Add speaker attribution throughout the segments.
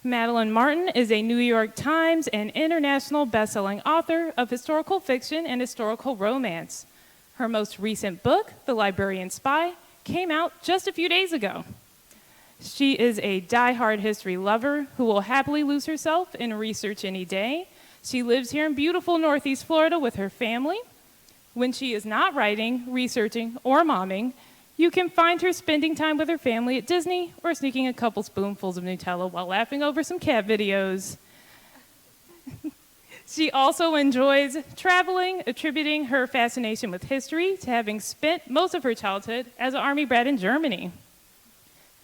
Speaker 1: Madeline Martin is a New York Times and international best-selling author of historical fiction and historical romance. Her most recent book, The Librarian Spy, came out just a few days ago. She is a die-hard history lover who will happily lose herself in research any day. She lives here in beautiful Northeast Florida with her family. When she is not writing, researching, or momming, you can find her spending time with her family at Disney or sneaking a couple spoonfuls of Nutella while laughing over some cat videos. She also enjoys traveling, attributing her fascination with history to having spent most of her childhood as an Army brat in Germany.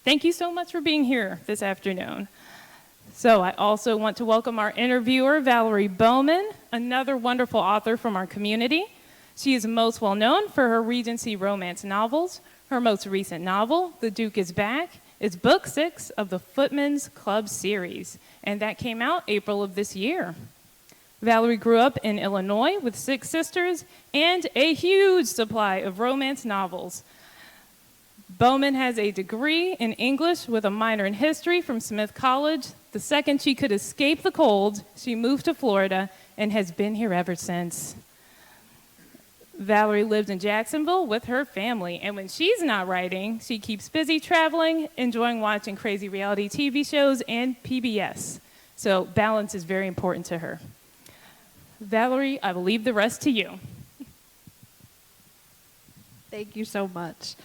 Speaker 1: Thank you so much for being here this afternoon. So I also want to welcome our interviewer, Valerie Bowman, another wonderful author from our community. She is most well known for her Regency romance novels. Her most recent novel, The Duke is Back, is book 6 of the Footman's Club series, and that came out April of this year. Valerie grew up in Illinois with 6 sisters and a huge supply of romance novels. Bowman has a degree in English with a minor in history from Smith College. The second she could escape the cold, she moved to Florida and has been here ever since. Valerie lives in Jacksonville with her family, and when she's not writing, she keeps busy traveling, enjoying watching crazy reality TV shows and PBS. So balance is very important to her. Valerie, I will leave the rest to you.
Speaker 2: Thank you so much.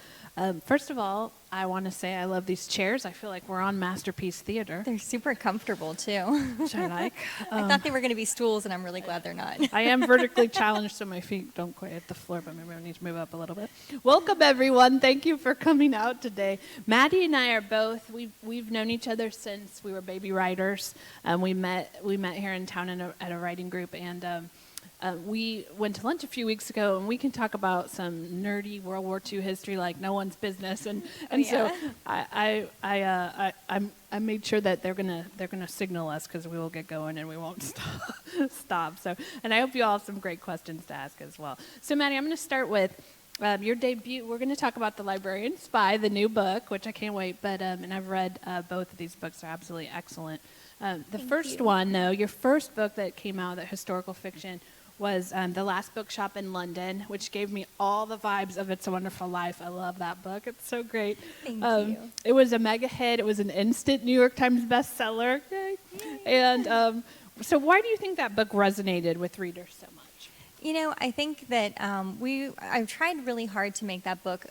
Speaker 2: First of all, I want to say I love these chairs. I feel like we're on Masterpiece Theater.
Speaker 3: They're super comfortable, too.
Speaker 2: Which I like.
Speaker 3: I thought they were going to be stools, and I'm really glad they're not.
Speaker 2: I am vertically challenged, so my feet don't quite hit the floor, but maybe I need to move up a little bit. Welcome, everyone. Thank you for coming out today. Maddie and I are both, we've known each other since we were baby writers. We met here in town at a writing group, and we went to lunch a few weeks ago, and we can talk about some nerdy World War II history like no one's business. And so I made sure that they're gonna signal us because we will get going and we won't stop. So, and I hope you all have some great questions to ask as well. So, Maddie, I'm going to start with your debut. We're going to talk about The Librarian Spy, the new book, which I can't wait. But and I've read both of these books; they're absolutely excellent. The first one, though, your first book that came out, that historical fiction, was The Last Bookshop in London, which gave me all the vibes of It's a Wonderful Life. I love that book. It's so great.
Speaker 3: Thank you.
Speaker 2: It was a mega hit. It was an instant New York Times bestseller. Yay. And so why do you think that book resonated with readers so much?
Speaker 3: You know, I think that I've tried really hard to make that book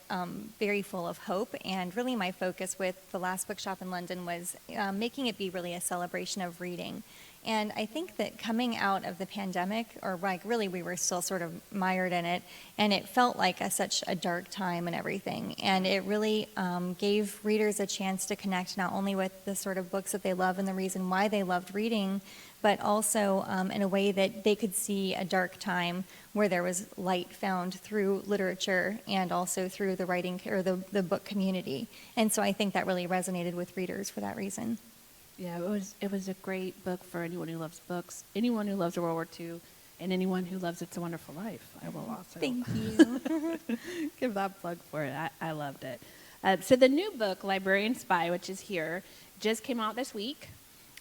Speaker 3: very full of hope, and really my focus with The Last Bookshop in London was making it be really a celebration of reading. And I think that coming out of the pandemic, or like really we were still sort of mired in it, and it felt like such a dark time and everything. And it really gave readers a chance to connect not only with the sort of books that they love and the reason why they loved reading, but also in a way that they could see a dark time where there was light found through literature and also through the writing or the book community. And so I think that really resonated with readers for that reason.
Speaker 2: Yeah, it was a great book for anyone who loves books, anyone who loves World War II, and anyone who loves It's a Wonderful Life. I will also
Speaker 3: Thank you.
Speaker 2: give that plug for it. I loved it. So the new book, Librarian Spy, which is here, just came out this week.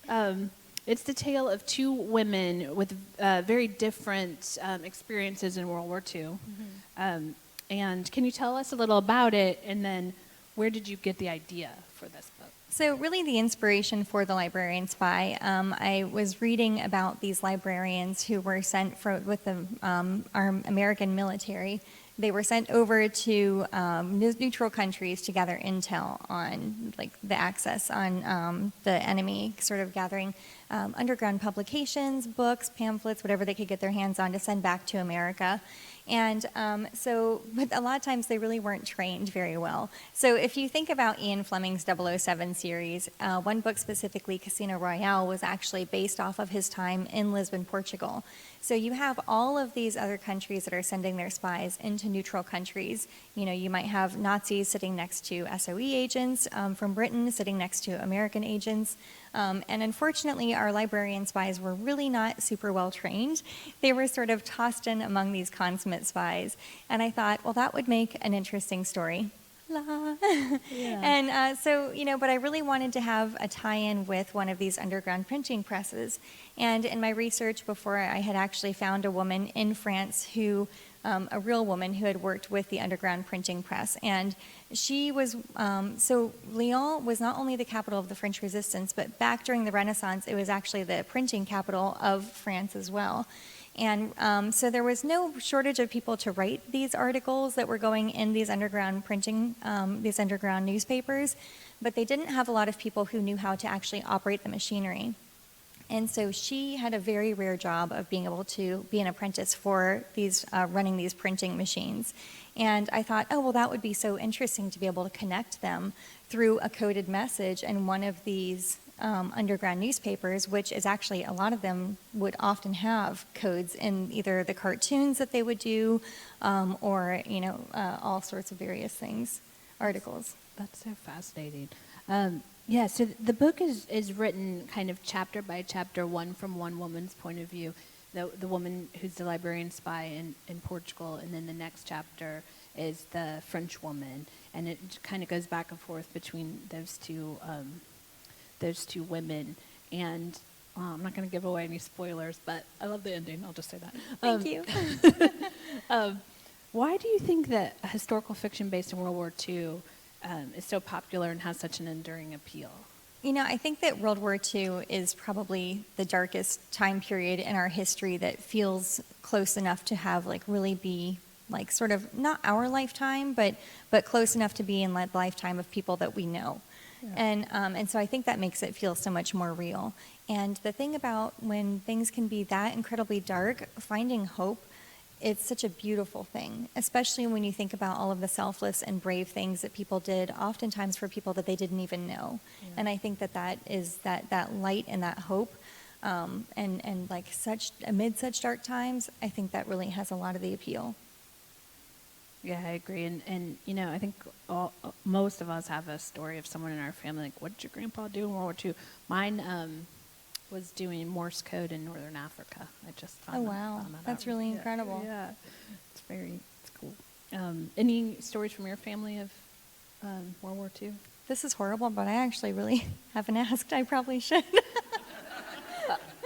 Speaker 2: It's the tale of 2 women with very different experiences in World War II. Mm-hmm. And can you tell us a little about it, and then where did you get the idea for this book?
Speaker 3: So really the inspiration for The Librarian Spy, I was reading about these librarians who were sent with our American military. They were sent over to neutral countries to gather intel on like the access on the enemy, sort of gathering underground publications, books, pamphlets, whatever they could get their hands on to send back to America. And but a lot of times they really weren't trained very well. So if you think about Ian Fleming's 007 series, one book specifically, Casino Royale, was actually based off of his time in Lisbon, Portugal. So you have all of these other countries that are sending their spies into neutral countries. You know, you might have Nazis sitting next to SOE agents from Britain, sitting next to American agents. And unfortunately, our librarian spies were really not super well trained. They were sort of tossed in among these consummate spies. And I thought, well, that would make an interesting story. la.
Speaker 2: Yeah.
Speaker 3: And so, but I really wanted to have a tie-in with one of these underground printing presses. And in my research before, I had actually found a woman in France who, a real woman who had worked with the underground printing press. And she was, so Lyon was not only the capital of the French Resistance, but back during the Renaissance, it was actually the printing capital of France as well. And so there was no shortage of people to write these articles that were going in these underground printing, these underground newspapers, but they didn't have a lot of people who knew how to actually operate the machinery. And so she had a very rare job of being able to be an apprentice for these running these printing machines. And I thought, oh, well, that would be so interesting to be able to connect them through a coded message in one of these underground newspapers, which is actually, a lot of them would often have codes in either the cartoons that they would do or, all sorts of various things, articles.
Speaker 2: That's so fascinating. Yeah, so the book is written kind of chapter by chapter, one from one woman's point of view, the woman who's the librarian spy in Portugal, and then the next chapter is the French woman, and it kind of goes back and forth between those two women. And I'm not going to give away any spoilers, but I love the ending. I'll just say that.
Speaker 3: Thank you.
Speaker 2: Why do you think that historical fiction based in World War II is so popular and has such an enduring appeal?
Speaker 3: I think that World War II is probably the darkest time period in our history that feels close enough to have really be sort of not our lifetime, but close enough to be in the lifetime of people that we know. Yeah. And so I think that makes it feel so much more real. And the thing about when things can be that incredibly dark, finding hope, it's such a beautiful thing, especially when you think about all of the selfless and brave things that people did, oftentimes for people that they didn't even know. Yeah. And I think that is that light and that hope, and amid such dark times, I think that really has a lot of the appeal.
Speaker 2: Yeah, I agree. And I think most of us have a story of someone in our family, what did your grandpa do in World War II? Mine was doing Morse code in Northern Africa. I just found
Speaker 3: wow.
Speaker 2: That
Speaker 3: That's
Speaker 2: out.
Speaker 3: really incredible.
Speaker 2: Yeah, it's cool. Any stories from your family of World War II?
Speaker 3: This is horrible, but I actually really haven't asked. I probably should.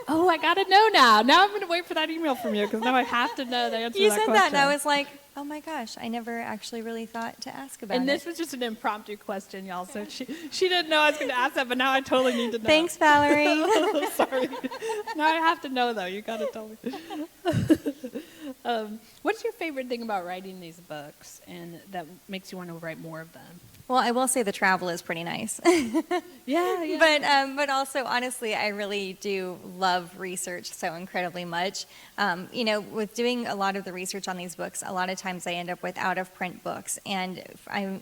Speaker 2: Oh, I got to know now. Now I'm going to wait for that email from you, because now I have to know the answer to that question.
Speaker 3: You said that, and I was like, oh my gosh, I never actually really thought to ask about it.
Speaker 2: And this was just an impromptu question, y'all, so she didn't know I was going to ask that, but now I totally need to know.
Speaker 3: Thanks, Valerie.
Speaker 2: Sorry. Now I have to know, though. You got to tell me. What's your favorite thing about writing these books, and that makes you want to write more of them?
Speaker 3: Well, I will say the travel is pretty nice.
Speaker 2: Yeah.
Speaker 3: But also, honestly, I really do love research so incredibly much. With doing a lot of the research on these books, a lot of times I end up with out-of-print books. And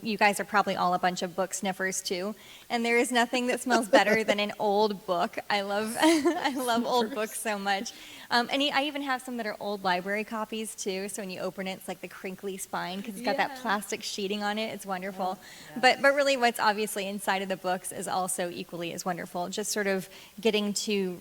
Speaker 3: you guys are probably all a bunch of book sniffers, too. And there is nothing that smells better than an old book. I love old books so much. And I even have some that are old library copies, too. So when you open it, it's like the crinkly spine, because it's got that plastic sheeting on it. It's wonderful. Yeah. But really what's obviously inside of the books is also equally as wonderful. Just sort of getting to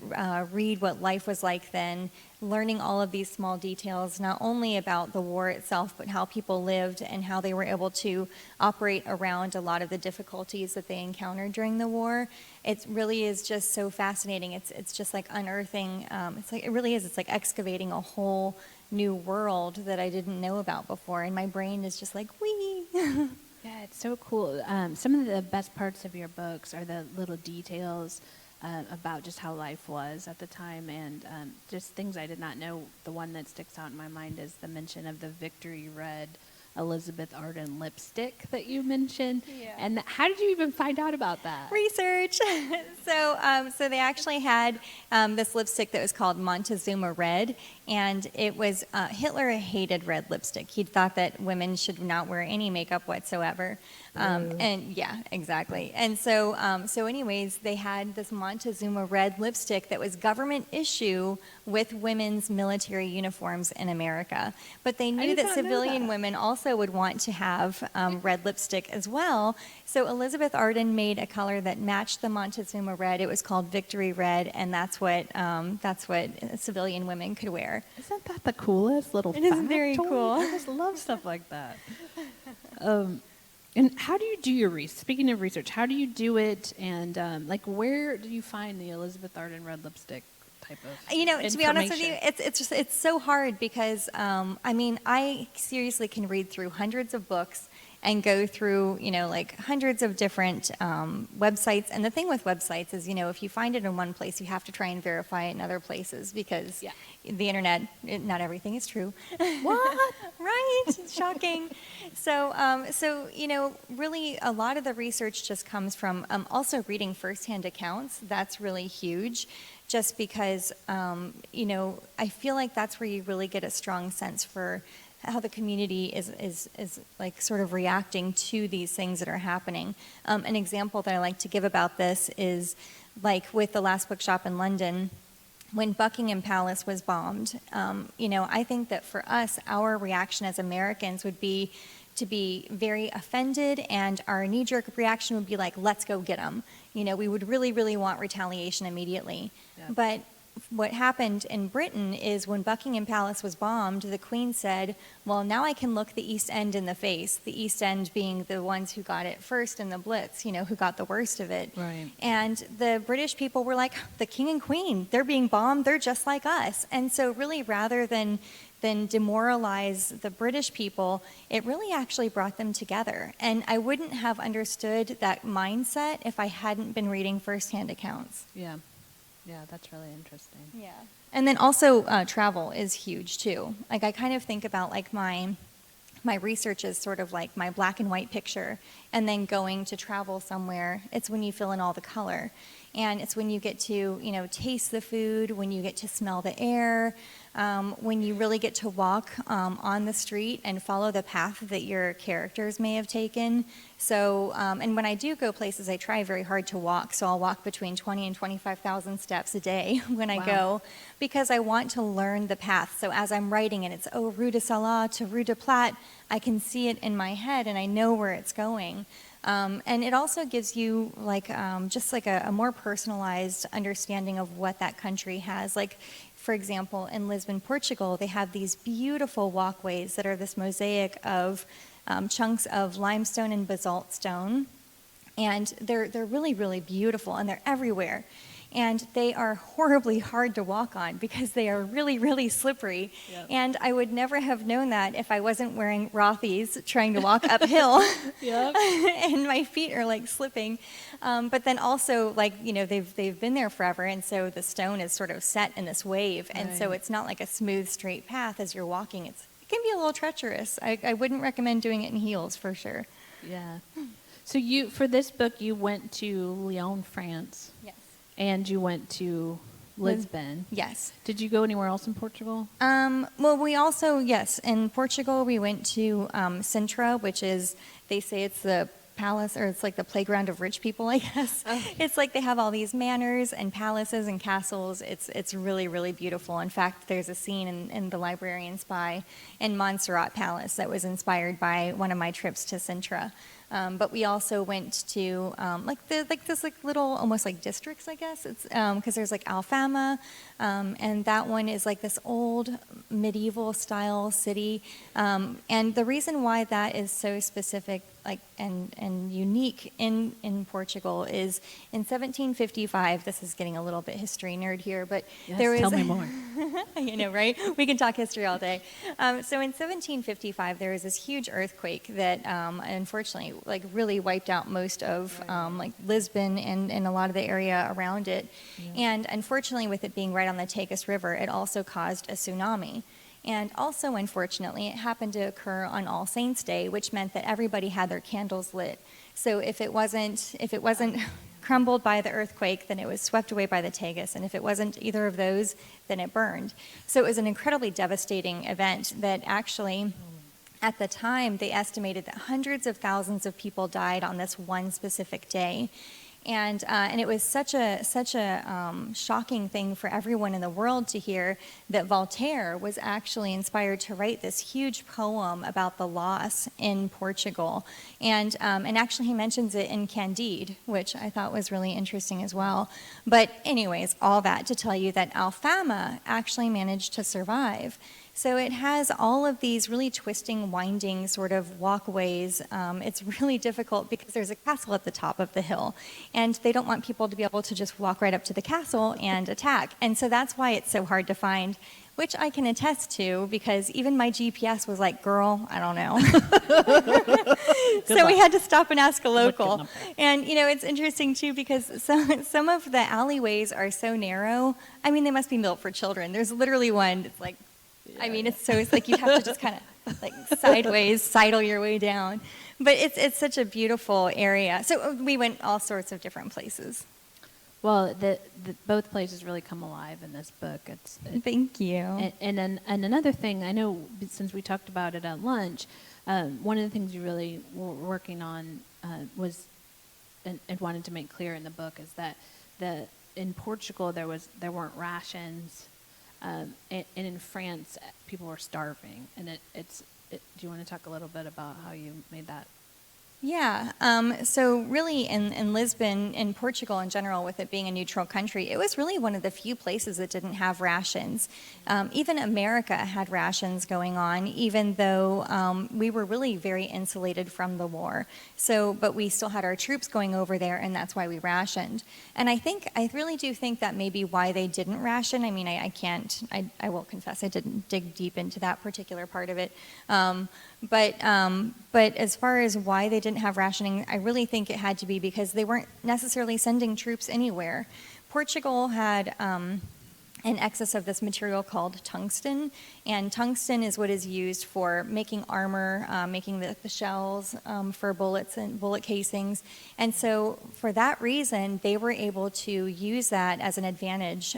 Speaker 3: read what life was like then, learning all of these small details, not only about the war itself, but how people lived and how they were able to operate around a lot of the difficulties that they encountered during the war. It really is just so fascinating. It's just like unearthing, it's like excavating a whole new world that I didn't know about before, and my brain is just like, wee.
Speaker 2: Yeah, it's so cool. Some of the best parts of your books are the little details about just how life was at the time, and just things I did not know. The one that sticks out in my mind is the mention of the Victory Red Elizabeth Arden lipstick that you mentioned. Yeah. And how did you even find out about that?
Speaker 3: Research. So they actually had this lipstick that was called Montezuma Red, and it was Hitler hated red lipstick. He thought that women should not wear any makeup whatsoever. And yeah, exactly. And so anyways, they had this Montezuma Red lipstick that was government issue with women's military uniforms in America. But they knew that civilian women also would want to have red lipstick as well. So Elizabeth Arden made a color that matched the Montezuma Red. It was called Victory Red, and that's what civilian women could wear.
Speaker 2: Isn't that the coolest little
Speaker 3: It is very cool.
Speaker 2: I just love stuff like that. And how do you do your research? Speaking of research, how do you do it? And where do you find the Elizabeth Arden red lipstick type of
Speaker 3: To be honest with you,
Speaker 2: information?
Speaker 3: it's so hard because I seriously can read through hundreds of books and go through hundreds of different websites. And the thing with websites is if you find it in one place, you have to try and verify it in other places because the internet, not everything is true.
Speaker 2: What?
Speaker 3: Right? Shocking. So really a lot of the research just comes from also reading firsthand accounts. That's really huge. Just because, I feel like that's where you really get a strong sense for how the community is like sort of reacting to these things that are happening. An example that I like to give about this is like with the last bookshop in London, when Buckingham Palace was bombed. I think that for us, our reaction as Americans would be to be very offended, and our knee-jerk reaction would be like, let's go get them. We would really, really want retaliation immediately.
Speaker 2: Yeah.
Speaker 3: But what happened in Britain is when Buckingham Palace was bombed, the Queen said, well, now I can look the East End in the face, the East End being the ones who got it first in the Blitz, who got the worst of it.
Speaker 2: Right.
Speaker 3: And the British people were like, the King and Queen, they're being bombed, they're just like us. And so really rather than demoralize the British people, it really actually brought them together. And I wouldn't have understood that mindset if I hadn't been reading firsthand accounts.
Speaker 2: Yeah. Yeah, that's really interesting.
Speaker 3: Yeah. And then also travel is huge too. Like I kind of think about like my research is sort of like my black and white picture, and then going to travel somewhere, it's when you fill in all the color. And it's when you get to, taste the food, when you get to smell the air, when you really get to walk on the street and follow the path that your characters may have taken. So, and when I do go places, I try very hard to walk. So I'll walk between 20 and 25,000 steps a day when I go, because I want to learn the path. So as I'm writing it, it's, Rue de Salah to Rue de Platte. I can see it in my head and I know where it's going. And it also gives you just like a more personalized understanding of what that country has. Like, for example, in Lisbon, Portugal, they have these beautiful walkways that are this mosaic of chunks of limestone and basalt stone. And they're really, really beautiful, and they're everywhere. And they are horribly hard to walk on because they are really, really slippery. Yep. And I would never have known that if I wasn't wearing Rothy's trying to walk uphill.
Speaker 2: Yep.
Speaker 3: And my feet are like slipping. But then also they've been there forever, and so the stone is sort of set in this wave. And so it's not like a smooth, straight path as you're walking. It can be a little treacherous. I wouldn't recommend doing it in heels for sure.
Speaker 2: Yeah. So for this book, you went to Lyon, France. Yes. And you went to Lisbon.
Speaker 3: Yes.
Speaker 2: Did you go anywhere else in Portugal?
Speaker 3: Well, we also, yes, in Portugal we went to Sintra, which is, they say it's the palace, or it's like the playground of rich people, I guess. Oh. It's like they have all these manors and palaces and castles. It's really, really beautiful. In fact, there's a scene in The Librarian Spy in Montserrat Palace that was inspired by one of my trips to Sintra. But we also went to this little almost like districts, I guess. It's because there's like Alfama, and that one is like this old medieval style city. And the reason why that is so specific, and unique in Portugal is in 1755. This is getting a little bit history nerd here, but there was.
Speaker 2: Tell me more.
Speaker 3: Right? We can talk history all day. So in 1755, there was this huge earthquake that unfortunately really wiped out most of Lisbon and a lot of the area around it. Yeah. And unfortunately, with it being right on the Tagus River, it also caused a tsunami. And also, unfortunately, it happened to occur on All Saints' Day, which meant that everybody had their candles lit. So if it wasn't crumbled by the earthquake, then it was swept away by the Tagus. And if it wasn't either of those, then it burned. So it was an incredibly devastating event that actually, at the time, they estimated that hundreds of thousands of people died on this one specific day. And it was such a shocking thing for everyone in the world to hear that Voltaire was actually inspired to write this huge poem about the loss in Portugal. And actually he mentions it in Candide, which I thought was really interesting as well. But anyways, all that to tell you that Alfama actually managed to survive. So it has all of these really twisting, winding sort of walkways. It's really difficult because there's a castle at the top of the hill, and they don't want people to be able to just walk right up to the castle and attack. And so that's why it's so hard to find, which I can attest to because even my GPS was like, girl, I don't know. So we had to stop and ask a local. And, you know, it's interesting, too, because some of the alleyways are so narrow. I mean, they must be built for children. There's literally one that's like, it's like you have to just kind of like sideways sidle your way down. But it's such a beautiful area. So we went all sorts of different places.
Speaker 2: Well, both places really come alive in this book.
Speaker 3: Thank you.
Speaker 2: And another thing, I know since we talked about it at lunch, one of the things you really were working on was, and wanted to make clear in the book, is that in Portugal there weren't rations, and in France people were starving. And do you want to talk a little bit about how you made that?
Speaker 3: Yeah. So really in Lisbon, in Portugal in general, with it being a neutral country, it was really one of the few places that didn't have rations. Even America had rations going on, even though we were really very insulated from the war. But we still had our troops going over there, and that's why we rationed. And I really do think that may be why they didn't ration. I mean, I will confess I didn't dig deep into that particular part of it. But as far as why they didn't have rationing, I really think it had to be because they weren't necessarily sending troops anywhere. Portugal had an excess of this material called tungsten, and tungsten is what is used for making armor, making the shells for bullets and bullet casings. And so for that reason, they were able to use that as an advantage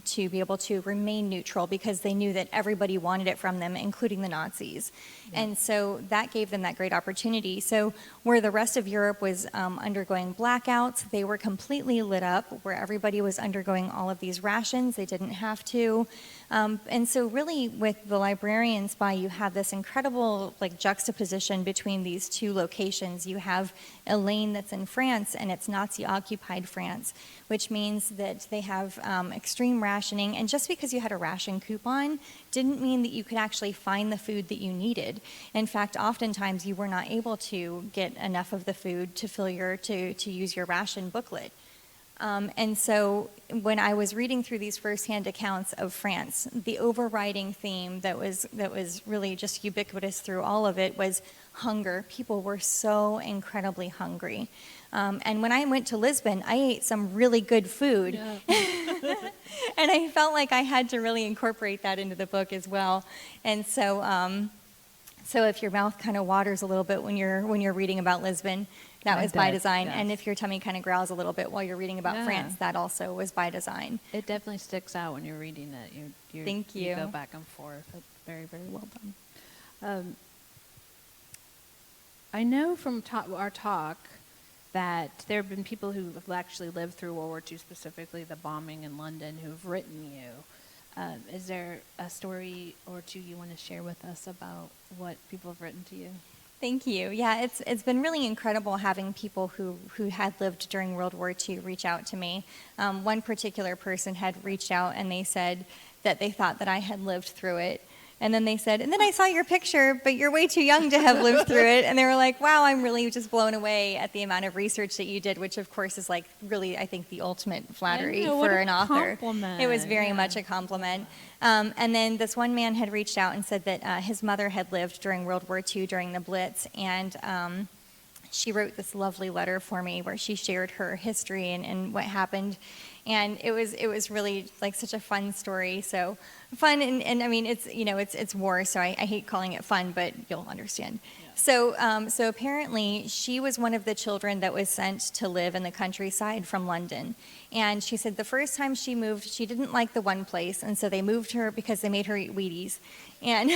Speaker 3: to be able to remain neutral because they knew that everybody wanted it from them, including the Nazis. Yeah. And so that gave them that great opportunity. So where the rest of Europe was undergoing blackouts, they were completely lit up. Where everybody was undergoing all of these rations, they didn't have to. And so really with the Librarian Spy, you have this incredible juxtaposition between these two locations. You have Elaine that's in France, and it's Nazi-occupied France, which means that they have extreme rationing. And just because you had a ration coupon didn't mean that you could actually find the food that you needed. In fact, oftentimes you were not able to get enough of the food to to use your ration booklet. And so when I was reading through these firsthand accounts of France, the overriding theme that was really just ubiquitous through all of it was hunger. People were so incredibly hungry. And when I went to Lisbon, I ate some really good food. Yeah. And I felt like I had to really incorporate that into the book as well. And so if your mouth kind of waters a little bit when you're reading about Lisbon, that was by design. Yes. And if your tummy kind of growls a little bit while you're reading about France, that also was by design.
Speaker 2: It definitely sticks out when you're reading it.
Speaker 3: Thank you.
Speaker 2: You go back and forth. It's very, very well done. I know from our talk that there have been people who have actually lived through World War II, specifically the bombing in London, who have written you. Is there a story or two you want to share with us about what people have written to you?
Speaker 3: Thank you. Yeah, it's been really incredible having people who had lived during World War II reach out to me. One particular person had reached out and they said that they thought that I had lived through it. And then they said, and then I saw your picture, but you're way too young to have lived through it. And they were like, wow, I'm really just blown away at the amount of research that you did, which of course is really, I think, the ultimate flattery for an author.
Speaker 2: Compliment.
Speaker 3: It was very much a compliment. And then this one man had reached out and said that his mother had lived during World War II during the Blitz, and she wrote this lovely letter for me where she shared her history and what happened. And it was really such a fun story. So fun, and I mean it's war, so I hate calling it fun, but you'll understand. Yeah. So apparently she was one of the children that was sent to live in the countryside from London. And she said the first time she moved, she didn't like the one place, and so they moved her because they made her eat Wheaties. And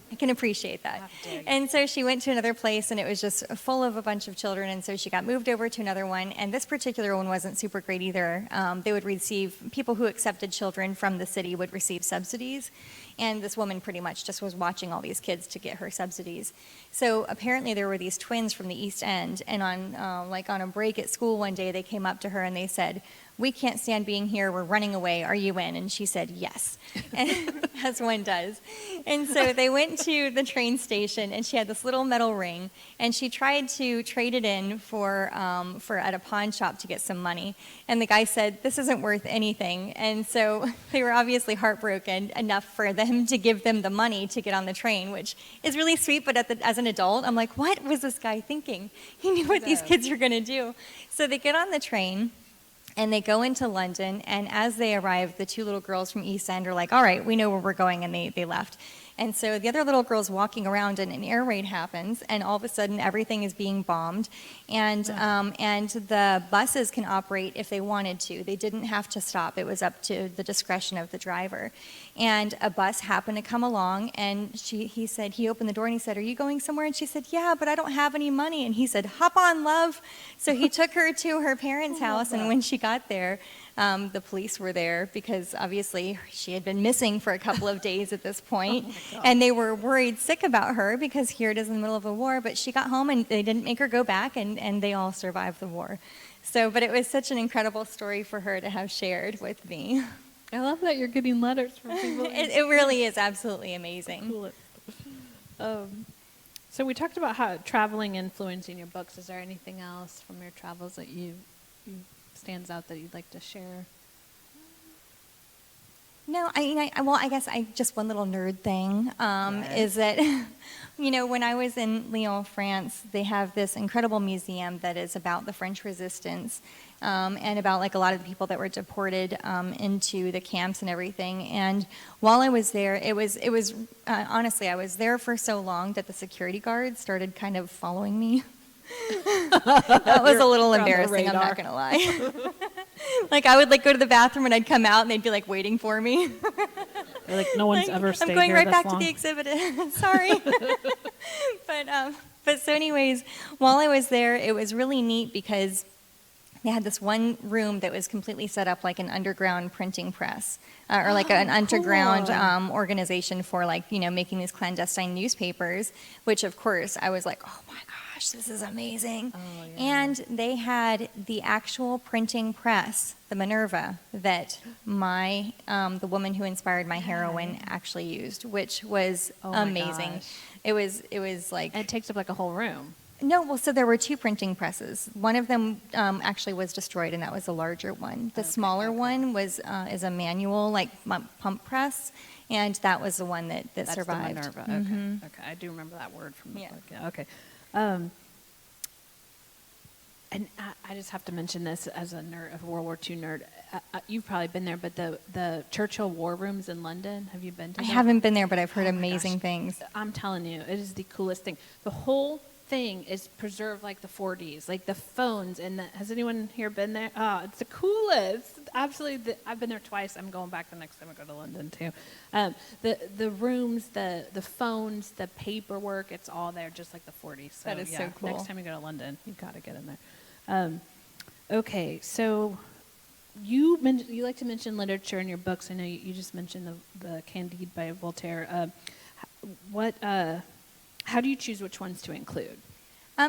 Speaker 3: I can appreciate that. And so she went to another place, and it was just full of a bunch of children, and so she got moved over to another one. And this particular one wasn't super great either. They would receive, people who accepted children from the city would receive subsidies. And this woman pretty much just was watching all these kids to get her subsidies. So apparently there were these twins from the East End, and on a break at school one day, they came up to her and they said, we can't stand being here. We're running away. Are you in? And she said, yes, and, as one does. And so they went to the train station, and she had this little metal ring, and she tried to trade it in for at a pawn shop to get some money. And the guy said, this isn't worth anything. And so they were obviously heartbroken enough for them to give them the money to get on the train, which is really sweet. But as an adult, I'm like, what was this guy thinking? He knew what these kids were going to do. So they get on the train, and they go into London, and as they arrive, the two little girls from East End are like, all right, we know where we're going, and they left. And so the other little girl's walking around, and an air raid happens, and all of a sudden everything is being bombed, and the buses can operate if they wanted to. They didn't have to stop. It was up to the discretion of the driver. And a bus happened to come along, and he opened the door and he said, are you going somewhere? And she said, yeah, but I don't have any money. And he said, hop on, love. So he took her to her parents' house, and when she got there, the police were there because obviously she had been missing for a couple of days at this point, and they were worried sick about her because here it is in the middle of a war, but she got home and they didn't make her go back, and they all survived the war. So, but it was such an incredible story for her to have shared with me.
Speaker 2: I love that you're getting letters from people.
Speaker 3: It really is absolutely amazing.
Speaker 2: Cool. So we talked about how traveling influencing your books. Is there anything else from your travels that you stands out that you'd like to share?
Speaker 3: No, I guess just one little nerd thing is that, when I was in Lyon, France, they have this incredible museum that is about the French Resistance and about like a lot of the people that were deported into the camps and everything. And while I was there, it was honestly, I was there for so long that the security guards started kind of following me. That was a little embarrassing, I'm not going to lie. Like I would go to the bathroom and I'd come out and they'd be like waiting for me.
Speaker 2: Like no one's ever stayed here
Speaker 3: I'm going right back
Speaker 2: long.
Speaker 3: to the exhibit. Sorry. But so anyways, while I was there, it was really neat because they had this one room that was completely set up like an underground printing press or like an underground organization for making these clandestine newspapers, which of course I was like, oh my gosh, this is amazing. Oh, yeah. And they had the actual printing press, the Minerva, that the woman who inspired my heroine actually used, which was amazing. It was like...
Speaker 2: And it takes up like a whole room.
Speaker 3: No, well, so there were two printing presses. One of them actually was destroyed, and that was the larger one. The smaller one is a manual, pump press, and that was the one that survived.
Speaker 2: That's the Minerva.
Speaker 3: Mm-hmm.
Speaker 2: Okay. I do remember that word from the book. Yeah. Okay. And I just have to mention this as a World War II nerd. You've probably been there, but the Churchill War Rooms in London, have you been to them?
Speaker 3: I haven't been there, but I've heard amazing things.
Speaker 2: I'm telling you, it is the coolest thing. The whole thing is preserved like the 40s, like the phones. And has anyone here been there? Oh, it's the coolest. Absolutely. I've been there twice. I'm going back the next time I go to London too. The rooms, the phones, the paperwork, it's all there just like the 40s. So,
Speaker 3: that is so cool.
Speaker 2: Next time you go to London, you've got to get in there. Okay, so you like to mention literature in your books. I know you just mentioned the Candide by Voltaire. How do you choose which ones to include?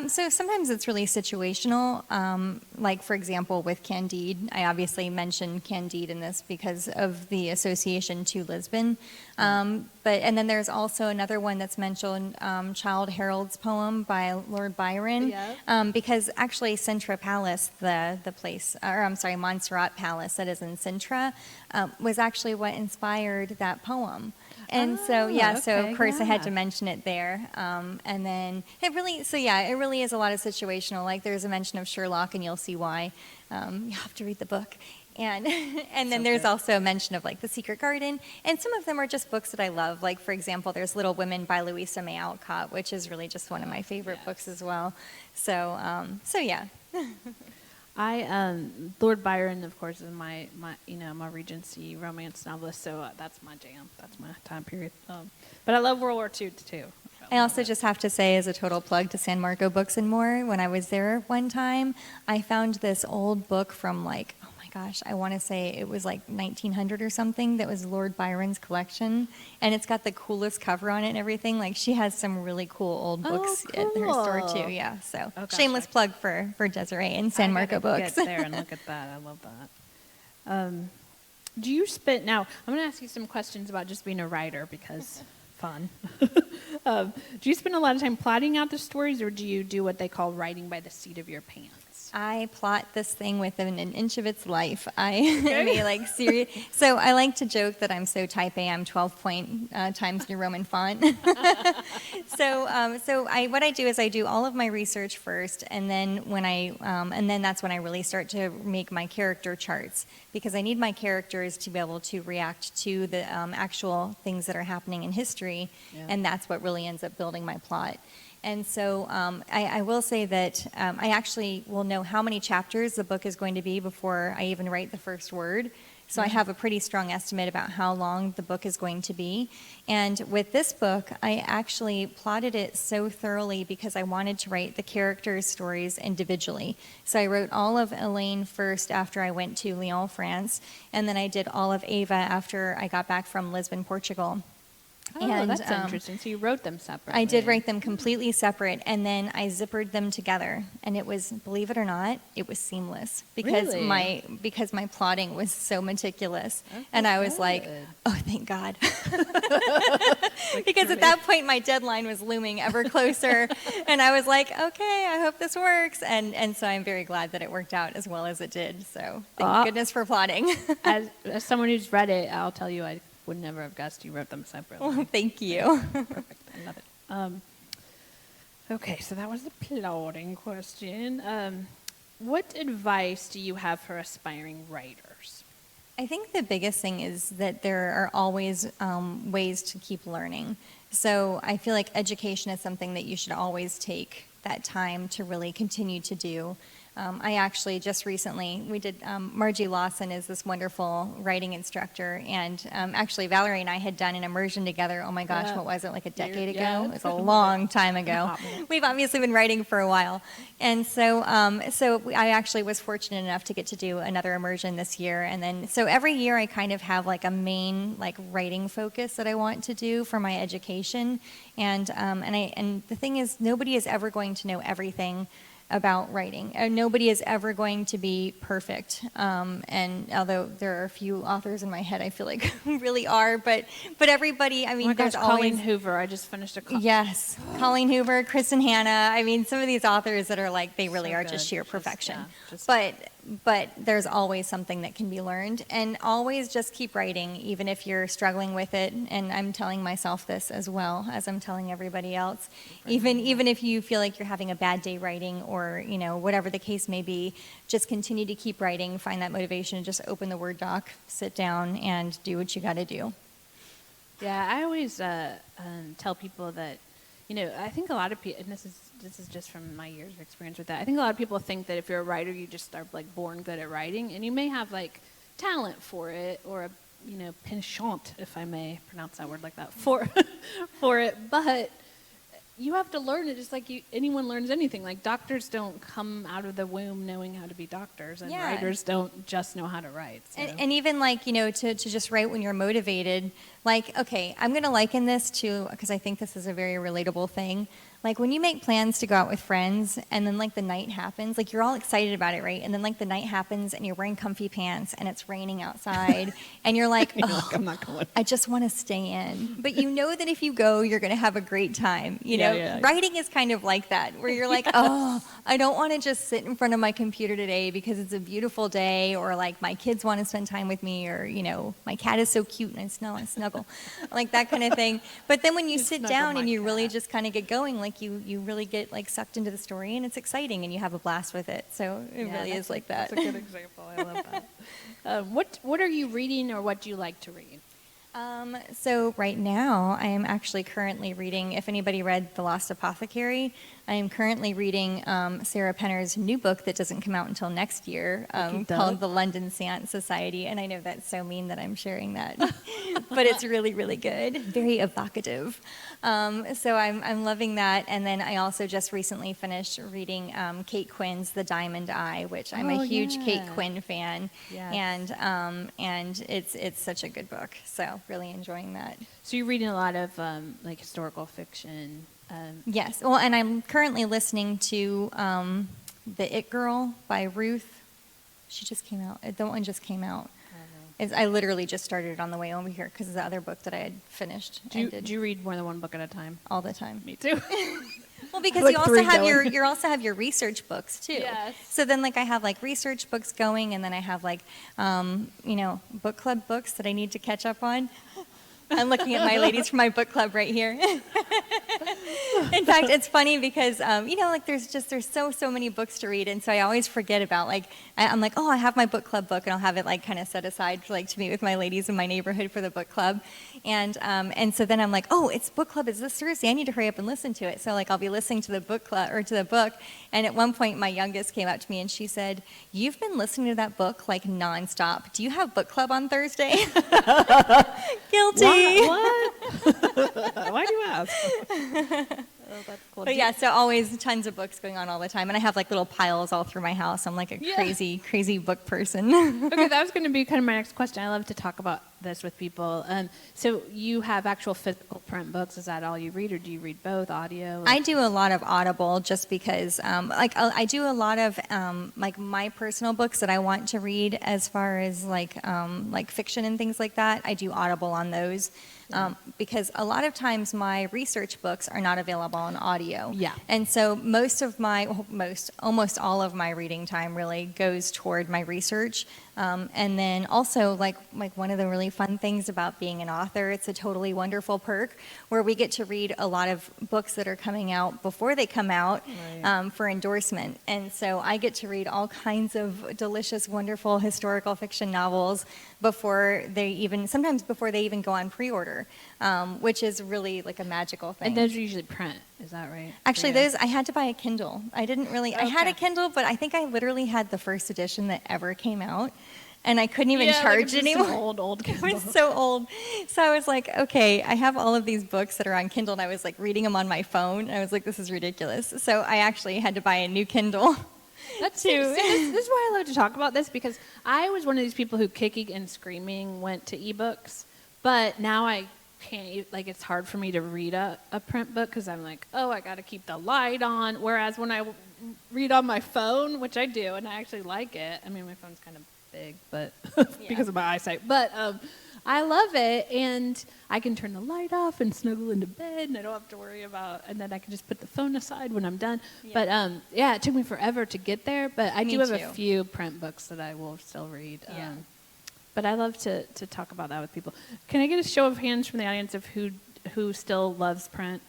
Speaker 3: So sometimes it's really situational. Like, for example, with Candide, I obviously mentioned Candide in this because of the association to Lisbon. And then there's also another one that's mentioned, Childe Harold's poem by Lord Byron. Yeah. Because actually Sintra Palace, the place, Montserrat Palace that is in Sintra, was actually what inspired that poem. And so of course I had to mention it there. And then it really is a lot of situational. Like there's a mention of Sherlock, and you'll see why. You have to read the book. And then there's also a mention of like The Secret Garden. And some of them are just books that I love. Like, for example, there's Little Women by Louisa May Alcott, which is really just one of my favorite books as well. So yeah.
Speaker 2: Lord Byron, of course, is my Regency romance novelist, so that's my jam. That's my time period. But I love World War II too.
Speaker 3: I also just have to say, as a total plug to San Marco Books and More, when I was there one time, I found this old book from I want to say it was like 1900 or something, that was Lord Byron's collection, and it's got the coolest cover on it and everything. Like, she has some really cool old books at her store too. Yeah, so shameless plug for Desiree and San Marco Books.
Speaker 2: Get there and look at that. I love that. Do you spend, now, I'm going to ask you some questions about just being a writer because fun. Do you spend a lot of time plotting out the stories, or do you do what they call writing by the seat of your pants?
Speaker 3: I plot this thing within an inch of its life. I mean, like, serious. So I like to joke that I'm so type A, I'm 12-point Times New Roman font. What I do is I do all of my research first, and then that's when I really start to make my character charts, because I need my characters to be able to react to the actual things that are happening in history, and that's what really ends up building my plot. And so I will say that I actually will know how many chapters the book is going to be before I even write the first word. So I have a pretty strong estimate about how long the book is going to be. And with this book, I actually plotted it so thoroughly because I wanted to write the characters' stories individually. So I wrote all of Elaine first after I went to Lyon, France, and then I did all of Ava after I got back from Lisbon, Portugal.
Speaker 2: Oh, and, that's interesting. So you wrote them separately.
Speaker 3: I did write them completely separate, and then I zippered them together. And it was, believe it or not, it was seamless because
Speaker 2: Really?
Speaker 3: my plotting was so meticulous. Okay, and I was like, oh, thank God. Because at that point, my deadline was looming ever closer. And I was like, okay, I hope this works. And so I'm very glad that it worked out as well as it did. So thank goodness for plotting.
Speaker 2: as someone who's read it, I'll tell you I would never have guessed you wrote them separately.
Speaker 3: Well, thank you.
Speaker 2: Perfect. I love it. Okay, so that was the plotting question. What advice do you have for aspiring writers?
Speaker 3: I think the biggest thing is that there are always ways to keep learning. So I feel like education is something that you should always take that time to really continue to do. I actually just recently, we did, Margie Lawson is this wonderful writing instructor, and actually Valerie and I had done an immersion together, oh my gosh, what was it, like a decade ago?
Speaker 2: Yeah.
Speaker 3: It was a long time ago. We've obviously been writing for a while. And so I actually was fortunate enough to get to do another immersion this year, and then, so every year I kind of have like a main like writing focus that I want to do for my education, and the thing is, nobody is ever going to know everything about writing. Nobody is ever going to be perfect. And although there are a few authors in my head I feel like who really are, but everybody, I mean,
Speaker 2: oh my
Speaker 3: there's
Speaker 2: gosh,
Speaker 3: always...
Speaker 2: Colleen Hoover, I just finished a
Speaker 3: Yes, Colleen Hoover, Kristen Hanna. I mean, some of these authors that are like, they really
Speaker 2: So
Speaker 3: are
Speaker 2: good.
Speaker 3: just sheer perfection.
Speaker 2: Yeah,
Speaker 3: But there's always something that can be learned, and always just keep writing, even if you're struggling with it. And I'm telling myself this as well as I'm telling everybody else. Even if you feel like you're having a bad day writing, or whatever the case may be, just continue to keep writing. Find that motivation. Just open the Word doc, sit down, and do what you got to do.
Speaker 2: Yeah, I always tell people that, I think a lot of people, and this is just from my years of experience with that, I think a lot of people think that if you're a writer, you just are like born good at writing, and you may have like talent for it, or a penchant, if I may pronounce that word like that, for it, but you have to learn it just like anyone learns anything. Like doctors don't come out of the womb knowing how to be doctors, and writers don't just know how to write. So. And
Speaker 3: even like, to just write when you're motivated, like, okay, I'm going to liken this to, because I think this is a very relatable thing. Like when you make plans to go out with friends and then like the night happens, like you're all excited about it, right? And then like the night happens and you're wearing comfy pants and it's raining outside and you're like, oh,
Speaker 2: I'm not going.
Speaker 3: I just want to stay in. But you know that if you go, you're going to have a great time.
Speaker 2: Yeah.
Speaker 3: Writing is kind of like that, where you're like, oh, I don't want to just sit in front of my computer today because it's a beautiful day, or like my kids want to spend time with me, or, my cat is so cute and I snuggle, like that kind of thing. But then when you sit down and you really just kind of get going, like you really get like sucked into the story, and it's exciting and you have a blast with it. So it really is like that.
Speaker 2: That's a good example. I love that. What are you reading, or what do you like to read?
Speaker 3: So right now I am actually currently reading, if anybody read The Lost Apothecary, I am currently reading Sarah Penner's new book that doesn't come out until next year, called The London Seance Society. And I know that's so mean that I'm sharing that, but it's really, really good. Very evocative. So I'm loving that. And then I also just recently finished reading Kate Quinn's The Diamond Eye, which I'm a huge Kate Quinn fan. Yes. And it's such a good book. So really enjoying that.
Speaker 2: So you're reading a lot of like historical fiction.
Speaker 3: Yes. Well, and I'm currently listening to The It Girl by Ruth. She just came out. The one just came out. I literally just started it on the way over here because it's the other book that I had finished.
Speaker 2: Do you read more than one book at a time?
Speaker 3: All the time.
Speaker 2: Me too.
Speaker 3: Well, because
Speaker 2: Like
Speaker 3: you also
Speaker 2: three
Speaker 3: have
Speaker 2: going.
Speaker 3: you also have your research books too.
Speaker 2: Yes.
Speaker 3: So then, like, I have like research books going, and then I have like, book club books that I need to catch up on. I'm looking at my ladies from my book club right here. In fact, it's funny because like there's so many books to read, and so I always forget about like I'm like, oh, I have my book club book, and I'll have it like kind of set aside for, like, to meet with my ladies in my neighborhood for the book club, and so then I'm like, oh, it's book club is this Thursday, I need to hurry up and listen to it. So like I'll be listening to the book club or to the book, and at one point my youngest came up to me and she said, "You've been listening to that book like nonstop. Do you have book club on Thursday?" Guilty.
Speaker 2: What? Why do you ask? Oh, that's cool.
Speaker 3: But yeah, so always tons of books going on all the time, and I have like little piles all through my house. I'm like a crazy book person.
Speaker 2: Okay, that was going to be kind of my next question. I love to talk about this with people. So you have actual physical print books. Is that all you read, or do you read both, audio?
Speaker 3: I do a lot of Audible just because, I do a lot of like my personal books that I want to read, as far as like fiction and things like that. I do Audible on those. Because a lot of times my research books are not available on audio.
Speaker 2: Yeah.
Speaker 3: And so almost all of my reading time really goes toward my research. And then also like one of the really fun things about being an author, it's a totally wonderful perk where we get to read a lot of books that are coming out before they come out for endorsement. And so I get to read all kinds of delicious, wonderful historical fiction novels sometimes before they even go on pre-order, which is really like a magical thing.
Speaker 2: And those are usually print, is that right?
Speaker 3: Actually, I had to buy a Kindle. I had a Kindle, but I think I literally had the first edition that ever came out. And I couldn't even charge it anymore.
Speaker 2: Old
Speaker 3: It was so old. So I was like, okay, I have all of these books that are on Kindle, and I was like reading them on my phone. And I was like, this is ridiculous. So I actually had to buy a new Kindle.
Speaker 2: That's too. This is why I love to talk about this, because I was one of these people who kicking and screaming went to ebooks, but now I can't, like, it's hard for me to read a print book because I'm like, oh, I got to keep the light on. Whereas when I read on my phone, which I do, and I actually like it. I mean, my phone's kind of big, but because of my eyesight. But I love it, and I can turn the light off and snuggle into bed, and I don't have to worry about, and then I can just put the phone aside when I'm done. Yeah. But it took me forever to get there, but I do have a few print books that I will still read.
Speaker 3: Yeah.
Speaker 2: But I love to talk about that with people. Can I get a show of hands from the audience of who still loves print?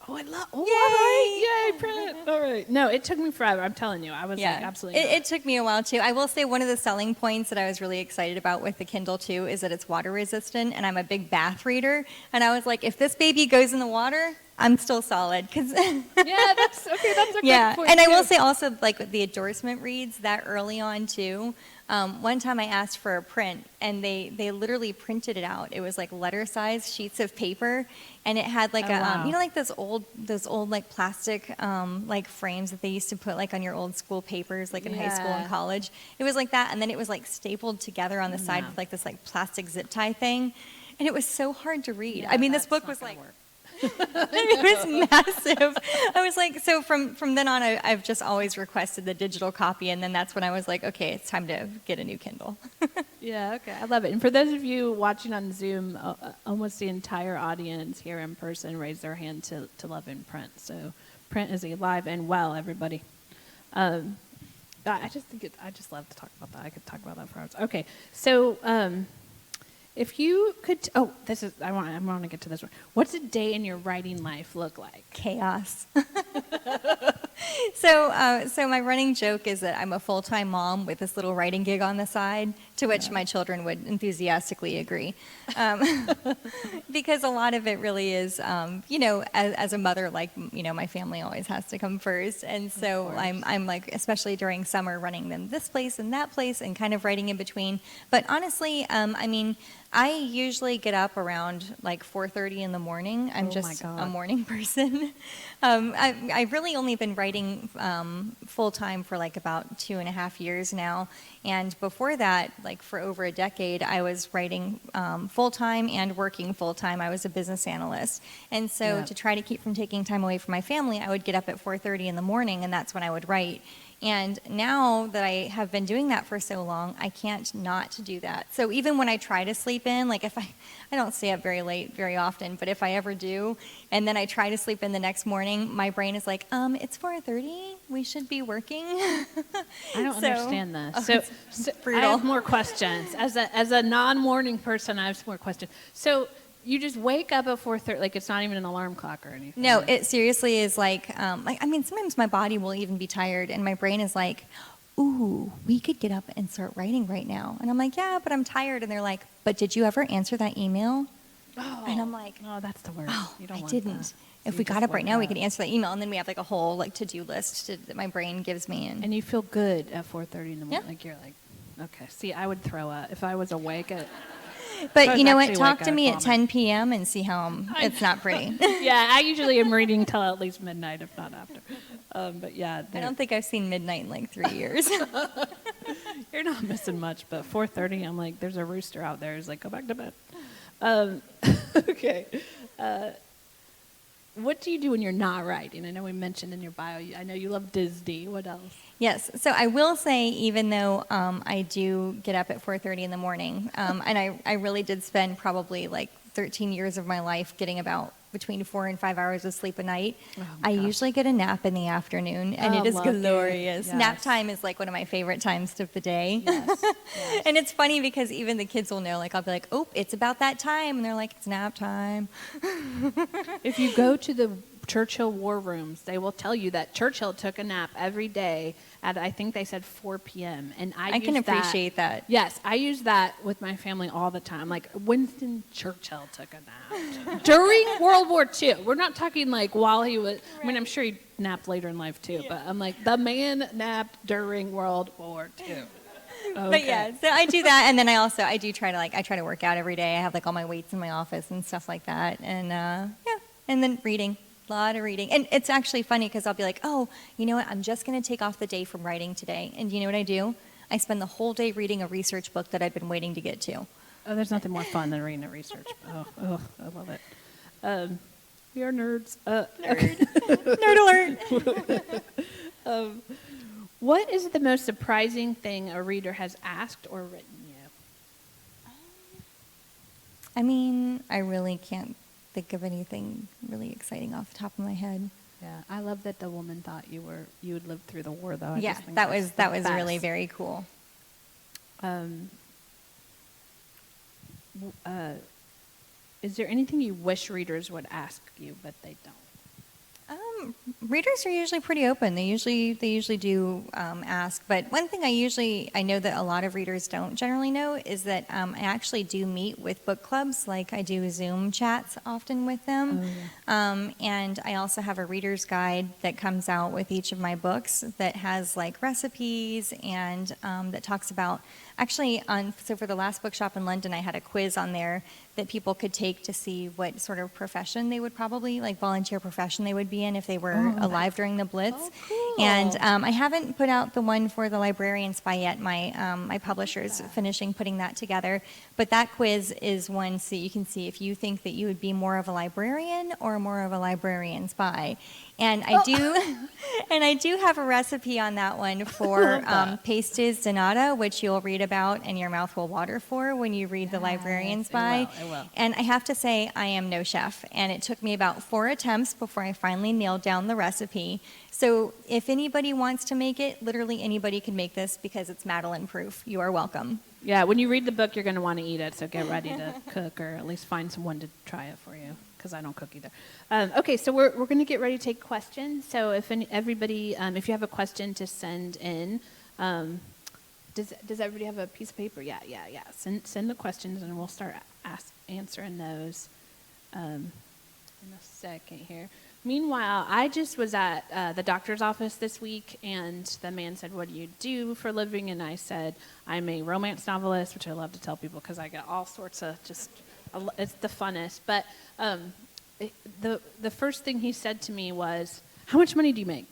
Speaker 2: Oh, all right, yay, print. All right. No, it took me forever. I'm telling you, I was like, absolutely.
Speaker 3: It took me a while too. I will say one of the selling points that I was really excited about with the Kindle too is that it's water resistant, and I'm a big bath reader. And I was like, if this baby goes in the water, I'm still solid.
Speaker 2: That's That's a good point.
Speaker 3: And I will say also, like the endorsement reads that early on too. One time I asked for a print, and they literally printed it out. It was like letter size sheets of paper, and it had like like those old like plastic like frames that they used to put like on your old school papers, like in high school and college. It was like that, and then it was like stapled together on the side with like this like plastic zip tie thing, and it was so hard to read.
Speaker 2: Yeah,
Speaker 3: I mean, this book was like. It was massive. I was like, so from then on, I've just always requested the digital copy, and then that's when I was like, okay, it's time to get a new Kindle.
Speaker 2: Yeah, okay, I love it. And for those of you watching on Zoom, almost the entire audience here in person raised their hand to love in print. So print is alive and well, everybody. I just love to talk about that. I could talk about that for hours. Okay, so. If you could, I want to get to this one. What's a day in your writing life look like?
Speaker 3: Chaos. So my running joke is that I'm a full-time mom with this little writing gig on the side, to which my children would enthusiastically agree. Because a lot of it really is, as a mother, like, my family always has to come first. And so I'm like, especially during summer, running them this place and that place and kind of writing in between. But honestly, I usually get up around like 4:30 in the morning. I'm just a morning person. I've really only been writing full-time for like about 2.5 years now. And before that, like for over a decade, I was writing full-time and working full-time. I was a business analyst. And so to try to keep from taking time away from my family, I would get up at 4:30 in the morning, and that's when I would write. And now that I have been doing that for so long, I can't not do that. So even when I try to sleep in, like if I don't stay up very late very often, but if I ever do, and then I try to sleep in the next morning, my brain is like, it's 4:30, we should be working.
Speaker 2: I don't understand this. So
Speaker 3: brutal.
Speaker 2: I have more questions. As a non-morning person, I have some more questions. So you just wake up at 4:30, like it's not even an alarm clock or anything?
Speaker 3: No, it seriously is like, I mean, sometimes my body will even be tired, and my brain is like, ooh, we could get up and start writing right now. And I'm like, yeah, but I'm tired. And they're like, but did you ever answer that email?
Speaker 2: Oh,
Speaker 3: And I'm like,
Speaker 2: oh, that's the worst.
Speaker 3: oh,
Speaker 2: You don't
Speaker 3: I
Speaker 2: want
Speaker 3: didn't.
Speaker 2: that. So
Speaker 3: If
Speaker 2: you
Speaker 3: we
Speaker 2: just
Speaker 3: got up right
Speaker 2: wake
Speaker 3: now, we could answer that email. And then we have like a whole like to-do list that my brain gives me.
Speaker 2: And you feel good at 4:30 in the morning.
Speaker 3: Yeah.
Speaker 2: Like you're like, okay. See, I would throw up if I was awake at.
Speaker 3: But you know what?
Speaker 2: actually
Speaker 3: Talk
Speaker 2: awake,
Speaker 3: to
Speaker 2: I'd
Speaker 3: me at
Speaker 2: vomit.
Speaker 3: 10 p.m. and see how it's not pretty.
Speaker 2: Yeah, I usually am reading till at least midnight, if not after. But yeah,
Speaker 3: I don't think I've seen midnight in like 3 years.
Speaker 2: you're not missing much. But 4:30, I'm like, there's a rooster out there. He's like, go back to bed. Okay. What do you do when you're not writing? I know we mentioned in your bio. I know you love Disney. What else?
Speaker 3: Yes. So I will say, even though I do get up at 4:30 in the morning, and I really did spend probably like 13 years of my life getting about between 4 and 5 hours of sleep a night.
Speaker 2: Oh,
Speaker 3: I
Speaker 2: gosh.
Speaker 3: usually get a nap in the afternoon, and
Speaker 2: Oh,
Speaker 3: it is
Speaker 2: lucky.
Speaker 3: glorious. Nap
Speaker 2: Yes.
Speaker 3: time is like one of my favorite times of the day.
Speaker 2: Yes. Yes.
Speaker 3: And it's funny because even the kids will know, like I'll be like, oh, it's about that time. And they're like, it's nap time.
Speaker 2: If you go to the Churchill war rooms, they will tell you that Churchill took a nap every day at, I think they said 4 p.m. And
Speaker 3: I can
Speaker 2: use that-
Speaker 3: appreciate that.
Speaker 2: Yes, I use that with my family all the time. Like Winston Churchill took a nap during World War II. We're not talking like while he was. I mean, I'm sure he napped later in life too. But I'm like, the man napped during World War II. Okay.
Speaker 3: But yeah, so I do that, and then I do try to work out every day. I have like all my weights in my office and stuff like that, and yeah, and then reading. A lot of reading. And it's actually funny because I'll be like, oh, you know what? I'm just going to take off the day from writing today. And you know what I do? I spend the whole day reading a research book that I've been waiting to get to.
Speaker 2: Oh, there's nothing more fun than reading a research. Oh, I love it. We are nerds.
Speaker 3: Nerd. Nerd alert.
Speaker 2: What is the most surprising thing a reader has asked or written you?
Speaker 3: I mean, I really can't think of anything really exciting off the top of my head.
Speaker 2: Yeah, I love that the woman thought you would live through the war, though. I
Speaker 3: Yeah,
Speaker 2: just think
Speaker 3: that
Speaker 2: that's
Speaker 3: was
Speaker 2: the
Speaker 3: really
Speaker 2: best.
Speaker 3: very cool.
Speaker 2: Is there anything you wish readers would ask you, but they don't?
Speaker 3: Readers are usually pretty open. They usually do ask. But one thing I know that a lot of readers don't generally know is that I actually do meet with book clubs. Like I do Zoom chats often with them.
Speaker 2: Oh, yeah.
Speaker 3: And I also have a reader's guide that comes out with each of my books that has like recipes and that talks about so for the last bookshop in London, I had a quiz on there that people could take to see what sort of profession they would probably, like volunteer profession they would be in if they were alive during the Blitz.
Speaker 2: Oh, cool.
Speaker 3: And I haven't put out the one for the Librarian Spy yet. My publisher's finishing putting that together. But that quiz is one so you can see if you think that you would be more of a librarian or more of a librarian spy. And I do have a recipe on that one for pastes de nata, which you'll read about and your mouth will water for when you read The Librarian Spy.
Speaker 2: It will.
Speaker 3: And I have to say, I am no chef. And it took me about 4 attempts before I finally nailed down the recipe. So if anybody wants to make it, literally anybody can make this because it's Madeline proof. You are welcome.
Speaker 2: Yeah, when you read the book, you're going to want to eat it, so get ready to cook or at least find someone to try it for you, because I don't cook either. Okay, so we're going to get ready to take questions. So if everybody, if you have a question to send in, does everybody have a piece of paper? Yeah. Send the questions, and we'll start answering those in a second here. Meanwhile, I just was at the doctor's office this week, and the man said, "What do you do for a living?" And I said, "I'm a romance novelist," which I love to tell people because I get all sorts of it's the funnest. But the first thing he said to me was, "How much money do you make?"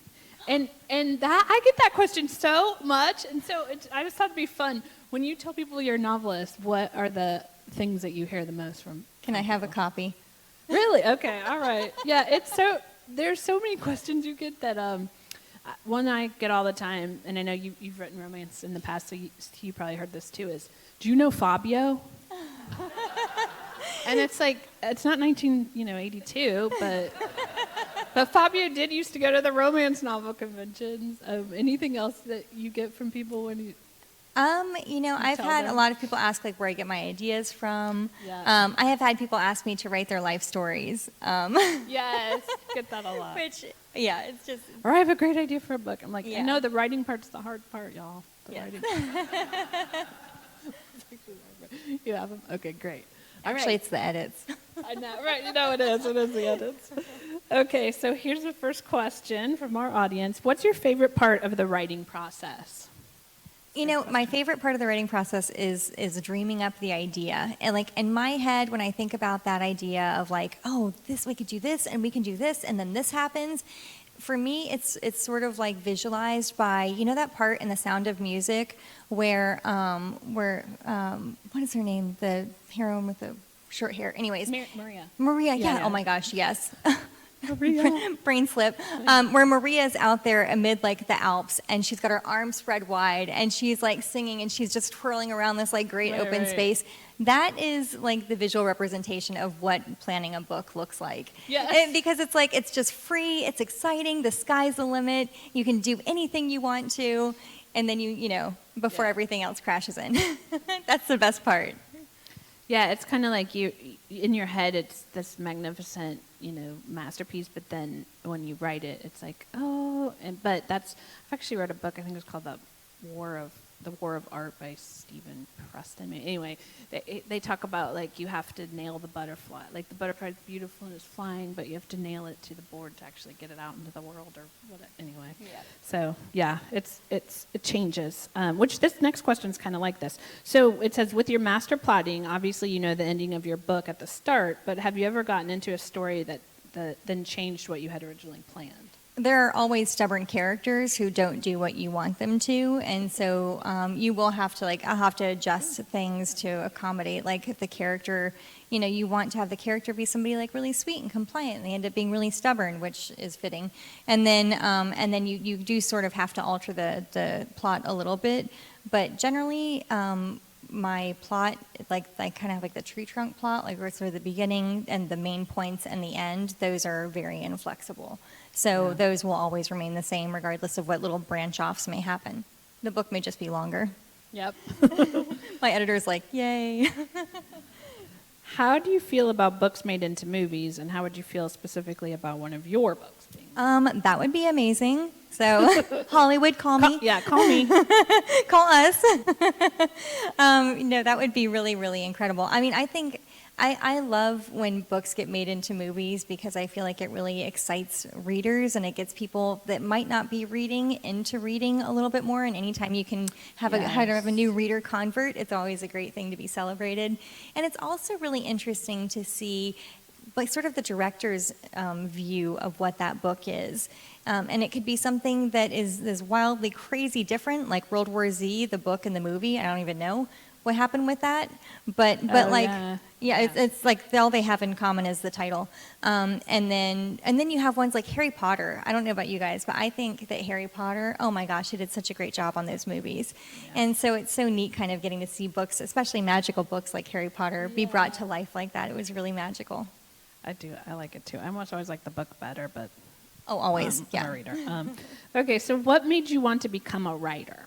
Speaker 2: And that I get that question so much, and so I just thought it'd be fun when you tell people you're a novelist. What are the things that you hear the most from?
Speaker 3: Can I have a copy?
Speaker 2: Really? Okay. All right. Yeah. There's so many questions you get that one I get all the time, and I know you've written romance in the past, so you probably heard this too, is, do you know Fabio? And it's like, it's not 1982, but Fabio did used to go to the romance novel conventions. Anything else that you get from people when you...
Speaker 3: I've had a lot of people ask like where I get my ideas from.
Speaker 2: Yeah.
Speaker 3: I have had people ask me to write their life stories.
Speaker 2: Yes, get that a lot.
Speaker 3: Which, yeah, it's just...
Speaker 2: Or I have a great idea for a book. I'm like,
Speaker 3: Yeah.
Speaker 2: I know the writing part's the hard part, y'all. The
Speaker 3: Yes.
Speaker 2: writing. You have them? Okay, great. All
Speaker 3: Actually,
Speaker 2: right.
Speaker 3: it's the edits.
Speaker 2: I know, right? You know it is. It is the edits. Okay, so here's the first question from our audience. What's your favorite part of the writing process?
Speaker 3: My favorite part of the writing process is dreaming up the idea. And like in my head, when I think about that idea of like, oh, this we could do this and we can do this and then this happens. For me, it's sort of like visualized by that part in The Sound of Music where what is her name? The heroine with the short hair. Anyways,
Speaker 2: Maria.
Speaker 3: Maria.
Speaker 2: Yeah.
Speaker 3: Oh my gosh, yes.
Speaker 2: Maria.
Speaker 3: Brain slip. Where Maria's out there amid like the Alps and she's got her arms spread wide and she's like singing and she's just twirling around this like great open space. That is like the visual representation of what planning a book looks like.
Speaker 2: Yes.
Speaker 3: Because it's like, it's just free, it's exciting, the sky's the limit, you can do anything you want to, and then before everything else crashes in. That's the best part.
Speaker 2: Yeah, it's kind of like you in your head. It's this magnificent, masterpiece. But then when you write it, it's like, oh. But I've actually read a book. I think it was called The War of Art by Stephen Preston. Anyway, they talk about like you have to nail the butterfly. Like the butterfly is beautiful and it's flying, but you have to nail it to the board to actually get it out into the world or whatever. Anyway. Yeah. So yeah, it changes. Which this next question is kind of like this. So it says, with your master plotting, obviously you know the ending of your book at the start, but have you ever gotten into a story that then changed what you had originally planned?
Speaker 3: There are always stubborn characters who don't do what you want them to, and so you will have to I'll have to adjust things to accommodate if the character, you want to have the character be somebody like really sweet and compliant, and they end up being really stubborn, which is fitting, and then you do sort of have to alter the plot a little bit, but generally my plot, I kind of have the tree trunk plot, where it's sort of the beginning and the main points and the end, those are very inflexible. So those will always remain the same regardless of what little branch offs may happen. The book may just be longer.
Speaker 2: Yep.
Speaker 3: My editor's like, yay.
Speaker 2: How do you feel about books made into movies, and how would you feel specifically about one of your books being made?
Speaker 3: That would be amazing. So Hollywood, call me.
Speaker 2: Call me.
Speaker 3: Call us. That would be really, really incredible. I mean, I think I love when books get made into movies because I feel like it really excites readers and it gets people that might not be reading into reading a little bit more. And anytime you can have a new reader convert, it's always a great thing to be celebrated. And it's also really interesting to see sort of the director's view of what that book is. And it could be something that is wildly crazy different, like World War Z, the book and the movie. I don't even know what happened with that, but it's like all they have in common is the title. And then you have ones like Harry Potter. I don't know about you guys, but I think that Harry Potter, oh my gosh, he did such a great job on those movies. Yeah. And so it's so neat kind of getting to see books, especially magical books like Harry Potter, be brought to life like that. It was really magical.
Speaker 2: I do. I like it too. I always like the book better, but
Speaker 3: oh, always,
Speaker 2: I'm a reader. Okay, so what made you want to become a writer?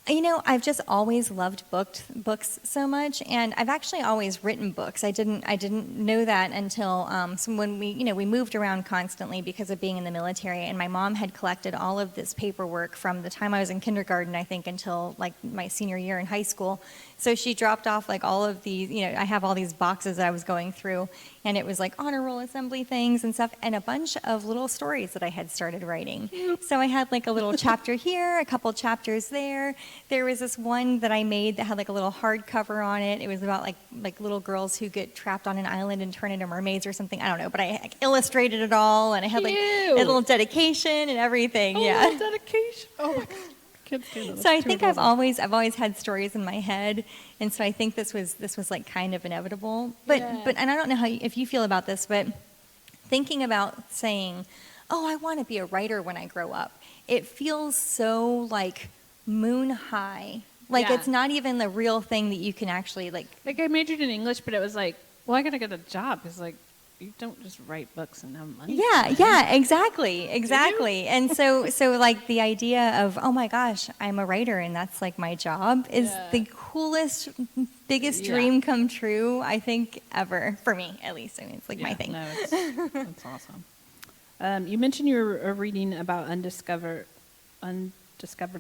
Speaker 3: I've just always loved books so much, and I've actually always written books. I didn't know that until when we moved around constantly because of being in the military, and my mom had collected all of this paperwork from the time I was in kindergarten, I think, until my senior year in high school. So she dropped off all of these, I have all these boxes that I was going through, and it was honor roll assembly things and stuff, and a bunch of little stories that I had started writing. So I had a little chapter here, a couple chapters there. There was this one that I made that had a little hardcover on it. It was about like little girls who get trapped on an island and turn into mermaids or something. I don't know, but I illustrated it all, and I had a little dedication and everything.
Speaker 2: Dedication. Oh my God.
Speaker 3: So I think I've always had stories in my head, and so I think this was kind of inevitable. But and I don't know if you feel about this, but thinking about saying, oh, I want to be a writer when I grow up. It feels so like moon high. Like
Speaker 2: Yeah.
Speaker 3: it's not even the real thing that you can actually like.
Speaker 2: Like I majored in English, but it was like, well, I got to get a job because like you don't just write books and have money.
Speaker 3: Yeah, exactly. And so like the idea of, oh my gosh, I'm a writer and that's like my job is the coolest, biggest dream come true, I think, ever, for me, at least. I mean, it's like my thing.
Speaker 2: No, that's awesome. You mentioned you were reading about undiscovered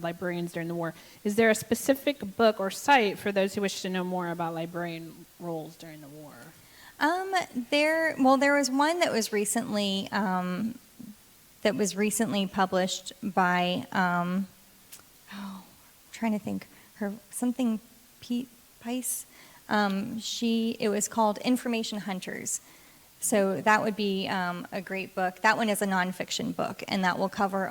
Speaker 2: librarians during the war. Is there a specific book or site for those who wish to know more about librarian roles during the war?
Speaker 3: There was one that was recently published by trying to think her something Pete Pice. It was called Information Hunters. So that would be a great book. That one is a nonfiction book, and that will cover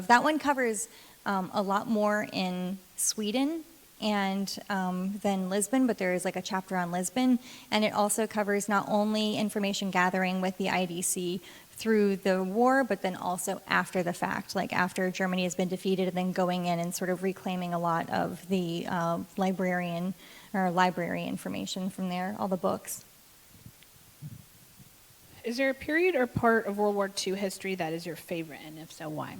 Speaker 3: that one covers a lot more in Sweden and than Lisbon, but there is like a chapter on Lisbon, and it also covers not only information gathering with the IDC through the war, but then also after the fact, like after Germany has been defeated, and then going in and sort of reclaiming a lot of the library information from there, all the books.
Speaker 2: Is there a period or part of World War II history that is your favorite, and if so, why?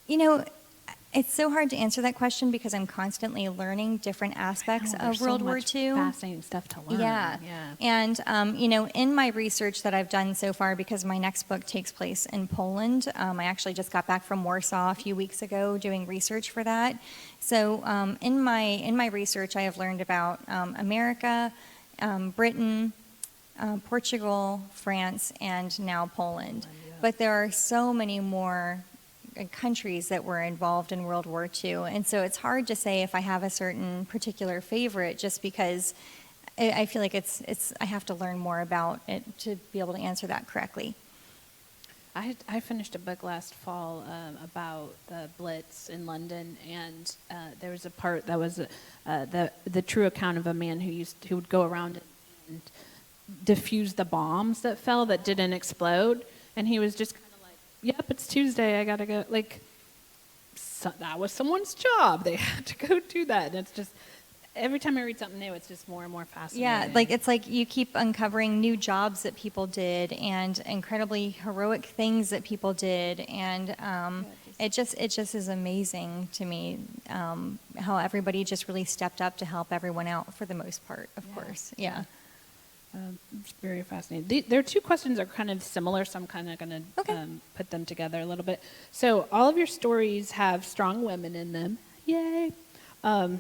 Speaker 3: You know, it's so hard to answer that question because I'm constantly learning different aspects of World War II.
Speaker 2: Fascinating stuff to learn.
Speaker 3: Yeah. And, in my research that I've done so far, because my next book takes place in Poland, I actually just got back from Warsaw a few weeks ago doing research for that. So in my research, I have learned about America, Britain, Portugal, France, and now Poland. But there are so many more countries that were involved in World War II, and so it's hard to say if I have a certain particular favorite, just because I feel like I have to learn more about it to be able to answer that correctly.
Speaker 2: I finished a book last fall about the Blitz in London, and there was a part that was the true account of a man who would go around and defuse the bombs that fell that didn't explode, and he was just kind of like, "Yep, it's Tuesday. I gotta go." Like, that was someone's job. They had to go do that, and it's just every time I read something new, it's just more and more fascinating.
Speaker 3: Yeah, it's like you keep uncovering new jobs that people did and incredibly heroic things that people did, and it just is amazing to me how everybody just really stepped up to help everyone out for the most part. Of course, yeah.
Speaker 2: It's very fascinating. There are two questions that are kind of similar, so I'm kind of going to put them together a little bit. So all of your stories have strong women in them. Yay. Do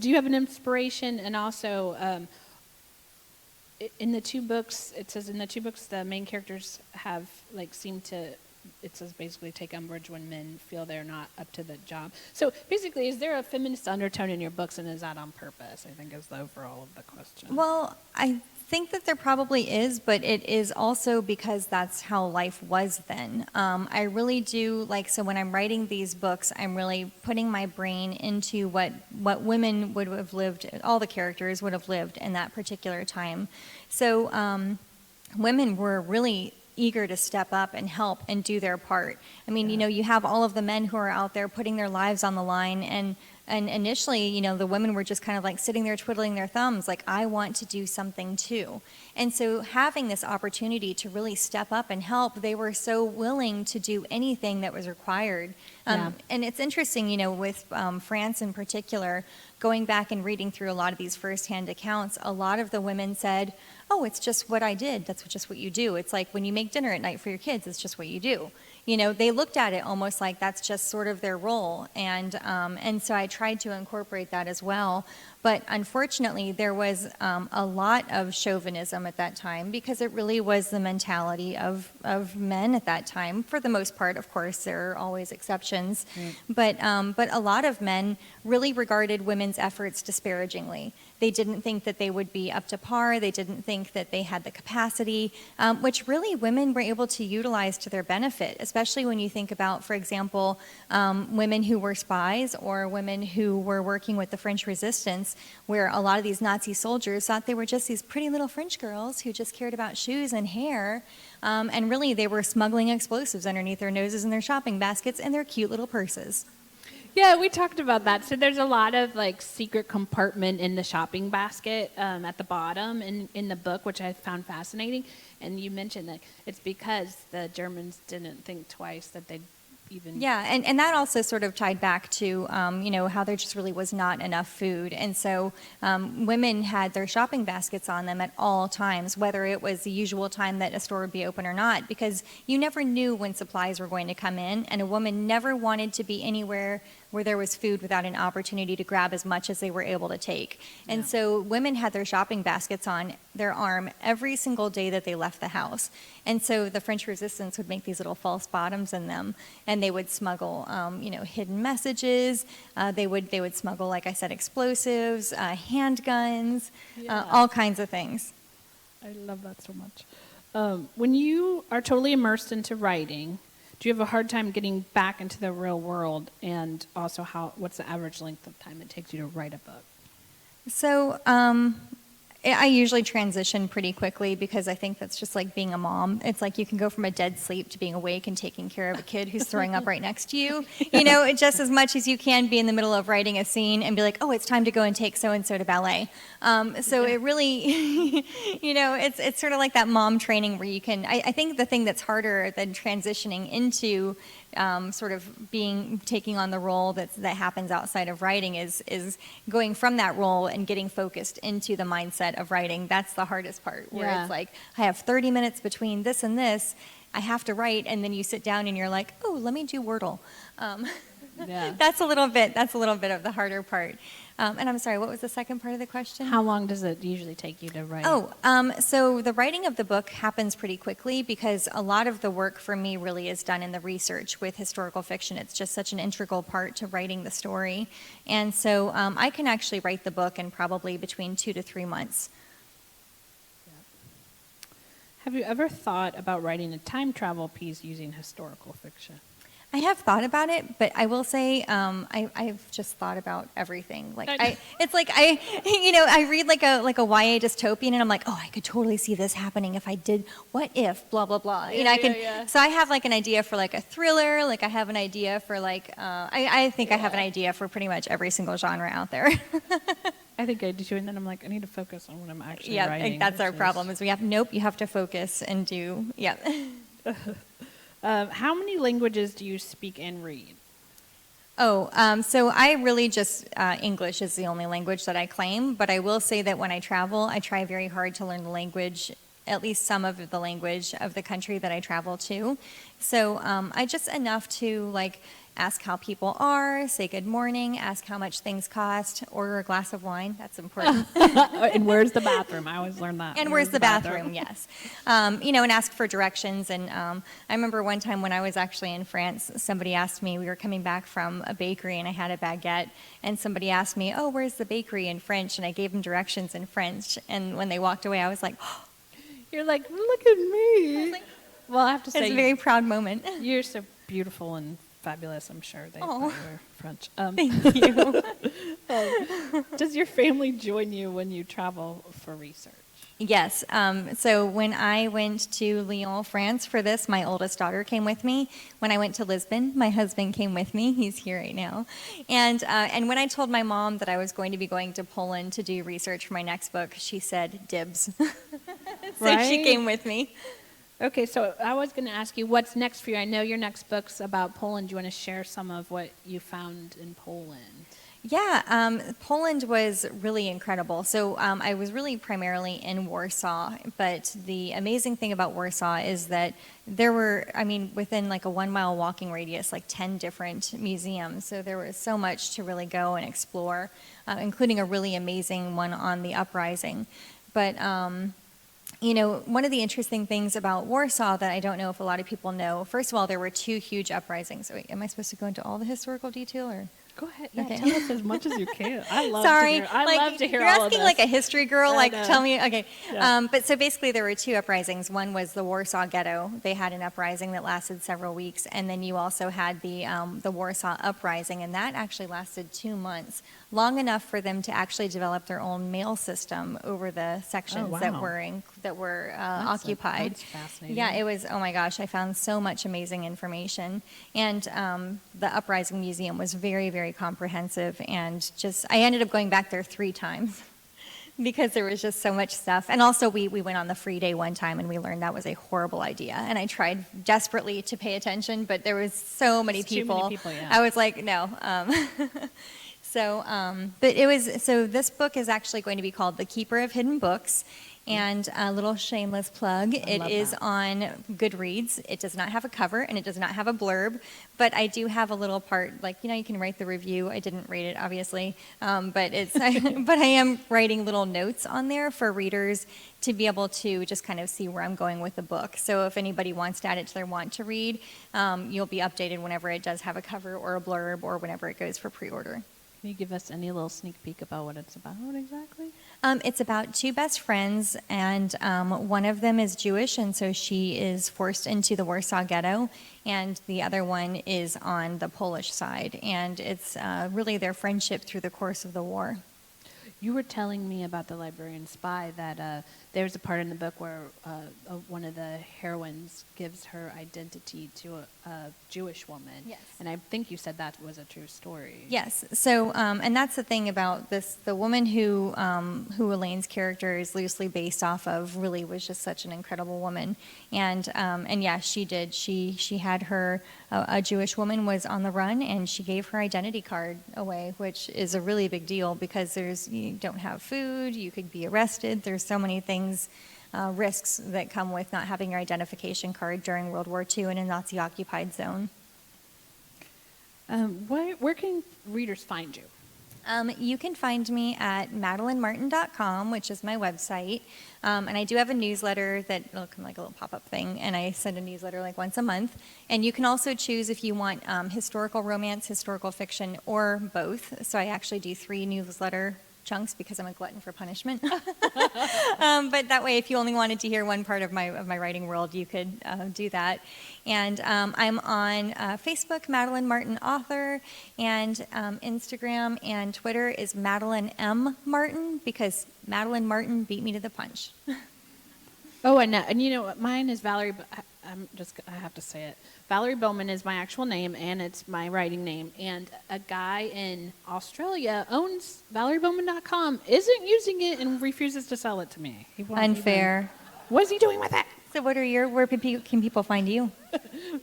Speaker 2: you have an inspiration? And also, in the two books, it says in the two books, the main characters seem to, it says basically take umbrage when men feel they're not up to the job. So basically, is there a feminist undertone in your books, and is that on purpose, I think is the overall of the question.
Speaker 3: Well, I think that there probably is, but it is also because that's how life was then. I really do, so when I'm writing these books, I'm really putting my brain into what women would have lived, all the characters would have lived in that particular time. So women were really eager to step up and help and do their part. I mean, you have all of the men who are out there putting their lives on the line, and initially, the women were just kind of sitting there twiddling their thumbs, I want to do something too. And so having this opportunity to really step up and help, they were so willing to do anything that was required. And it's interesting, with France in particular, going back and reading through a lot of these firsthand accounts, a lot of the women said, "Oh, it's just what I did. That's just what you do. It's like when you make dinner at night for your kids, it's just what you do." They looked at it almost like that's just sort of their role. And so I tried to incorporate that as well. But unfortunately, there was a lot of chauvinism at that time, because it really was the mentality of men at that time. For the most part, of course, there are always exceptions. But a lot of men really regarded women's efforts disparagingly. They didn't think that they would be up to par. They didn't think that they had the capacity, which really women were able to utilize to their benefit, especially when you think about, for example, women who were spies or women who were working with the French resistance. France, where a lot of these Nazi soldiers thought they were just these pretty little French girls who just cared about shoes and hair, and really they were smuggling explosives underneath their noses in their shopping baskets and their cute little purses.
Speaker 2: Yeah, we talked about that. So there's a lot of like secret compartment in the shopping basket at the bottom in the book, which I found fascinating. And you mentioned that it's because the Germans didn't think twice that they'd even...
Speaker 3: Yeah, and that also sort of tied back to, how there just really was not enough food. And so women had their shopping baskets on them at all times, whether it was the usual time that a store would be open or not, because you never knew when supplies were going to come in, and a woman never wanted to be anywhere where there was food without an opportunity to grab as much as they were able to take. And so women had their shopping baskets on their arm every single day that they left the house. And so the French resistance would make these little false bottoms in them, and they would smuggle, hidden messages. They would smuggle, like I said, explosives, handguns, all kinds of things.
Speaker 2: I love that so much. When you are totally immersed into writing, do you have a hard time getting back into the real world? And also, what's the average length of time it takes you to write a book?
Speaker 3: So I usually transition pretty quickly because I think that's just like being a mom. It's like you can go from a dead sleep to being awake and taking care of a kid who's throwing up right next to you. Just as much as you can be in the middle of writing a scene and be like, oh, it's time to go and take so-and-so to ballet. It really, it's sort of like that mom training where you can, I think the thing that's harder than transitioning into taking on the role that happens outside of writing is going from that role and getting focused into the mindset of writing. That's the hardest part, where it's like, I have 30 minutes between this and this, I have to write, and then you sit down and you're like, oh, let me do Wordle. That's a little bit of the harder part. And I'm sorry, what was the second part of the question?
Speaker 2: How long does it usually take you to write?
Speaker 3: So the writing of the book happens pretty quickly because a lot of the work for me really is done in the research with historical fiction. It's just such an integral part to writing the story. And so I can actually write the book in probably between 2 to 3 months.
Speaker 2: Have you ever thought about writing a time travel piece using historical fiction?
Speaker 3: I have thought about it, but I will say I've just thought about everything. I read like a YA dystopian, and I'm like, oh, I could totally see this happening if I did. What if blah blah blah? So I have like an idea for like a thriller. Like I have an idea for like I think I have an idea for pretty much every single genre out there.
Speaker 2: I think I do too, and then I'm like, I need to focus on what I'm actually writing.
Speaker 3: Yeah, that's our problem. Is you have to focus and do
Speaker 2: How many languages do you speak and read?
Speaker 3: So I really just, English is the only language that I claim, but I will say that when I travel, I try very hard to learn the language, at least some of the language of the country that I travel to. So I just enough to ask how people are, say good morning, ask how much things cost, order a glass of wine. That's important.
Speaker 2: And where's the bathroom? I always learn that.
Speaker 3: And where's the bathroom? Yes. And ask for directions. And I remember one time when I was actually in France, somebody asked me, we were coming back from a bakery and I had a baguette, and somebody asked me, oh, where's the bakery in French? And I gave them directions in French. And when they walked away, I was like, oh.
Speaker 2: You're like, look at me. Well, I have to say,
Speaker 3: it's a very proud moment.
Speaker 2: You're so beautiful and fabulous, I'm sure. They were French.
Speaker 3: Thank you.
Speaker 2: Does your family join you when you travel for research?
Speaker 3: Yes. So when I went to Lyon, France for this, my oldest daughter came with me. When I went to Lisbon, my husband came with me. He's here right now. And when I told my mom that I was going to be going to Poland to do research for my next book, she said, dibs. So she came with me.
Speaker 2: Okay, so I was going to ask you, what's next for you? I know your next book's about Poland. Do you want to share some of what you found in Poland?
Speaker 3: Yeah, Poland was really incredible. So I was really primarily in Warsaw, but the amazing thing about Warsaw is that there were, within like a 1 mile walking radius, like 10 different museums. So there was so much to really go and explore, including a really amazing one on the uprising. But one of the interesting things about Warsaw that I don't know if a lot of people know, first of all, there were 2 huge uprisings. Wait, am I supposed to go into all the historical detail, or?
Speaker 2: Go ahead. Yeah, tell us as much as you can. I love to hear
Speaker 3: you're
Speaker 2: all of this.
Speaker 3: asking like a history girl, tell me. Okay.
Speaker 2: Yeah.
Speaker 3: But so basically there were 2 uprisings. One was the Warsaw Ghetto. They had an uprising that lasted several weeks. And then you also had the Warsaw Uprising, and that actually lasted 2 months. long enough for them to actually develop their own mail system over the sections that
Speaker 2: wow.
Speaker 3: were
Speaker 2: That's
Speaker 3: occupied.
Speaker 2: that's fascinating.
Speaker 3: Yeah, it was, oh my gosh, I found so much amazing information. And the Uprising Museum was very, very comprehensive, and just, I ended up going back there 3 times because there was just so much stuff. And also we went on the free day one time and we learned that was a horrible idea. And I tried desperately to pay attention, but there was so many
Speaker 2: It's too
Speaker 3: people.
Speaker 2: many people, yeah.
Speaker 3: I was like, no. So this book is actually going to be called The Keeper of Hidden Books. And a little shameless plug, it
Speaker 2: love
Speaker 3: is
Speaker 2: that.
Speaker 3: on Goodreads. It does not have a cover and it does not have a blurb, but I do have a little part, like, you can write the review. I didn't rate it, obviously, but I am writing little notes on there for readers to be able to just kind of see where I'm going with the book. So if anybody wants to add it to their want to read, you'll be updated whenever it does have a cover or a blurb or whenever it goes for pre-order.
Speaker 2: Can you give us any little sneak peek about what it's about exactly?
Speaker 3: It's about 2 best friends, and one of them is Jewish, and so she is forced into the Warsaw Ghetto, and the other one is on the Polish side, and it's really their friendship through the course of the war.
Speaker 2: You were telling me about the librarian spy that there's a part in the book where one of the heroines gives her identity to a Jewish woman.
Speaker 3: Yes.
Speaker 2: And I think you said that was a true story.
Speaker 3: Yes. So, and that's the thing about this. The woman who Elaine's character is loosely based off of really was just such an incredible woman. And yeah, she did. She had her, a Jewish woman was on the run, and she gave her identity card away, which is a really big deal because you don't have food, you could be arrested. There's so many things, risks that come with not having your identification card during World War II in a Nazi-occupied zone.
Speaker 2: Where can readers find you?
Speaker 3: You can find me at madelinemartin.com, which is my website. And I do have a newsletter that will come like a little pop-up thing, and I send a newsletter like once a month. And you can also choose if you want historical romance, historical fiction, or both. So I actually do 3 newsletter chunks because I'm a glutton for punishment. But that way, if you only wanted to hear one part of my writing world, you could do that. And I'm on Facebook, Madeline Martin Author, and Instagram and Twitter is Madeline M. Martin because Madeline Martin beat me to the punch.
Speaker 2: Oh, and you know what? Mine is Valerie. I have to say it. Valerie Bowman is my actual name, and it's my writing name. And a guy in Australia owns ValerieBowman.com, isn't using it, and refuses to sell it to me. He won't
Speaker 3: Unfair.
Speaker 2: What is he doing with it?
Speaker 3: So where can people find you?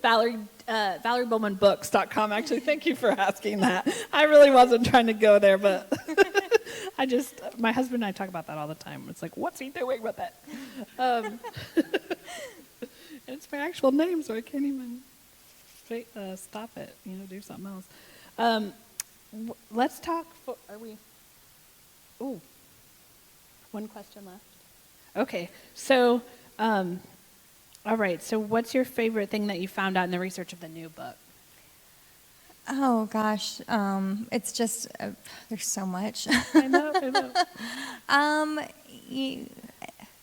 Speaker 2: ValerieBowmanBooks.com. Actually, thank you for asking that. I really wasn't trying to go there, but my husband and I talk about that all the time. It's like, what's he doing with it? It's my actual name, so I can't even stop it, do something else. Let's talk, one question left. Okay, so, all right, so what's your favorite thing that you found out in the research of the new book?
Speaker 3: Oh, gosh. It's just, there's so much.
Speaker 2: I know.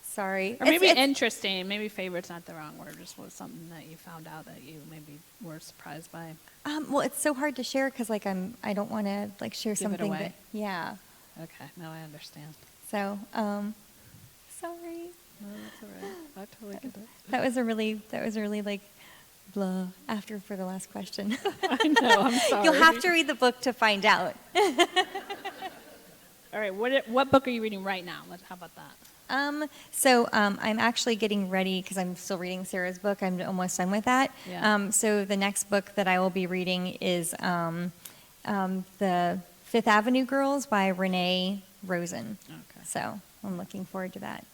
Speaker 3: Sorry.
Speaker 2: Or maybe interesting. Maybe favorite's not the wrong word. Just was something that you found out that you maybe were surprised by.
Speaker 3: Well, it's so hard to share because, I don't want to, share
Speaker 2: Give it
Speaker 3: something
Speaker 2: away.
Speaker 3: that, yeah.
Speaker 2: Okay, now I understand.
Speaker 3: So, sorry.
Speaker 2: No, that's all right. I totally get it.
Speaker 3: That was a really, blah after for the last question.
Speaker 2: I know, I'm sorry.
Speaker 3: You'll have to read the book to find out.
Speaker 2: All right, what book are you reading right now? How about that?
Speaker 3: So I'm actually getting ready because I'm still reading Sarah's book. I'm almost done with that.
Speaker 2: Yeah.
Speaker 3: So the next book that I will be reading is The Fifth Avenue Girls by Renee Rosen.
Speaker 2: Okay.
Speaker 3: So I'm looking forward to that.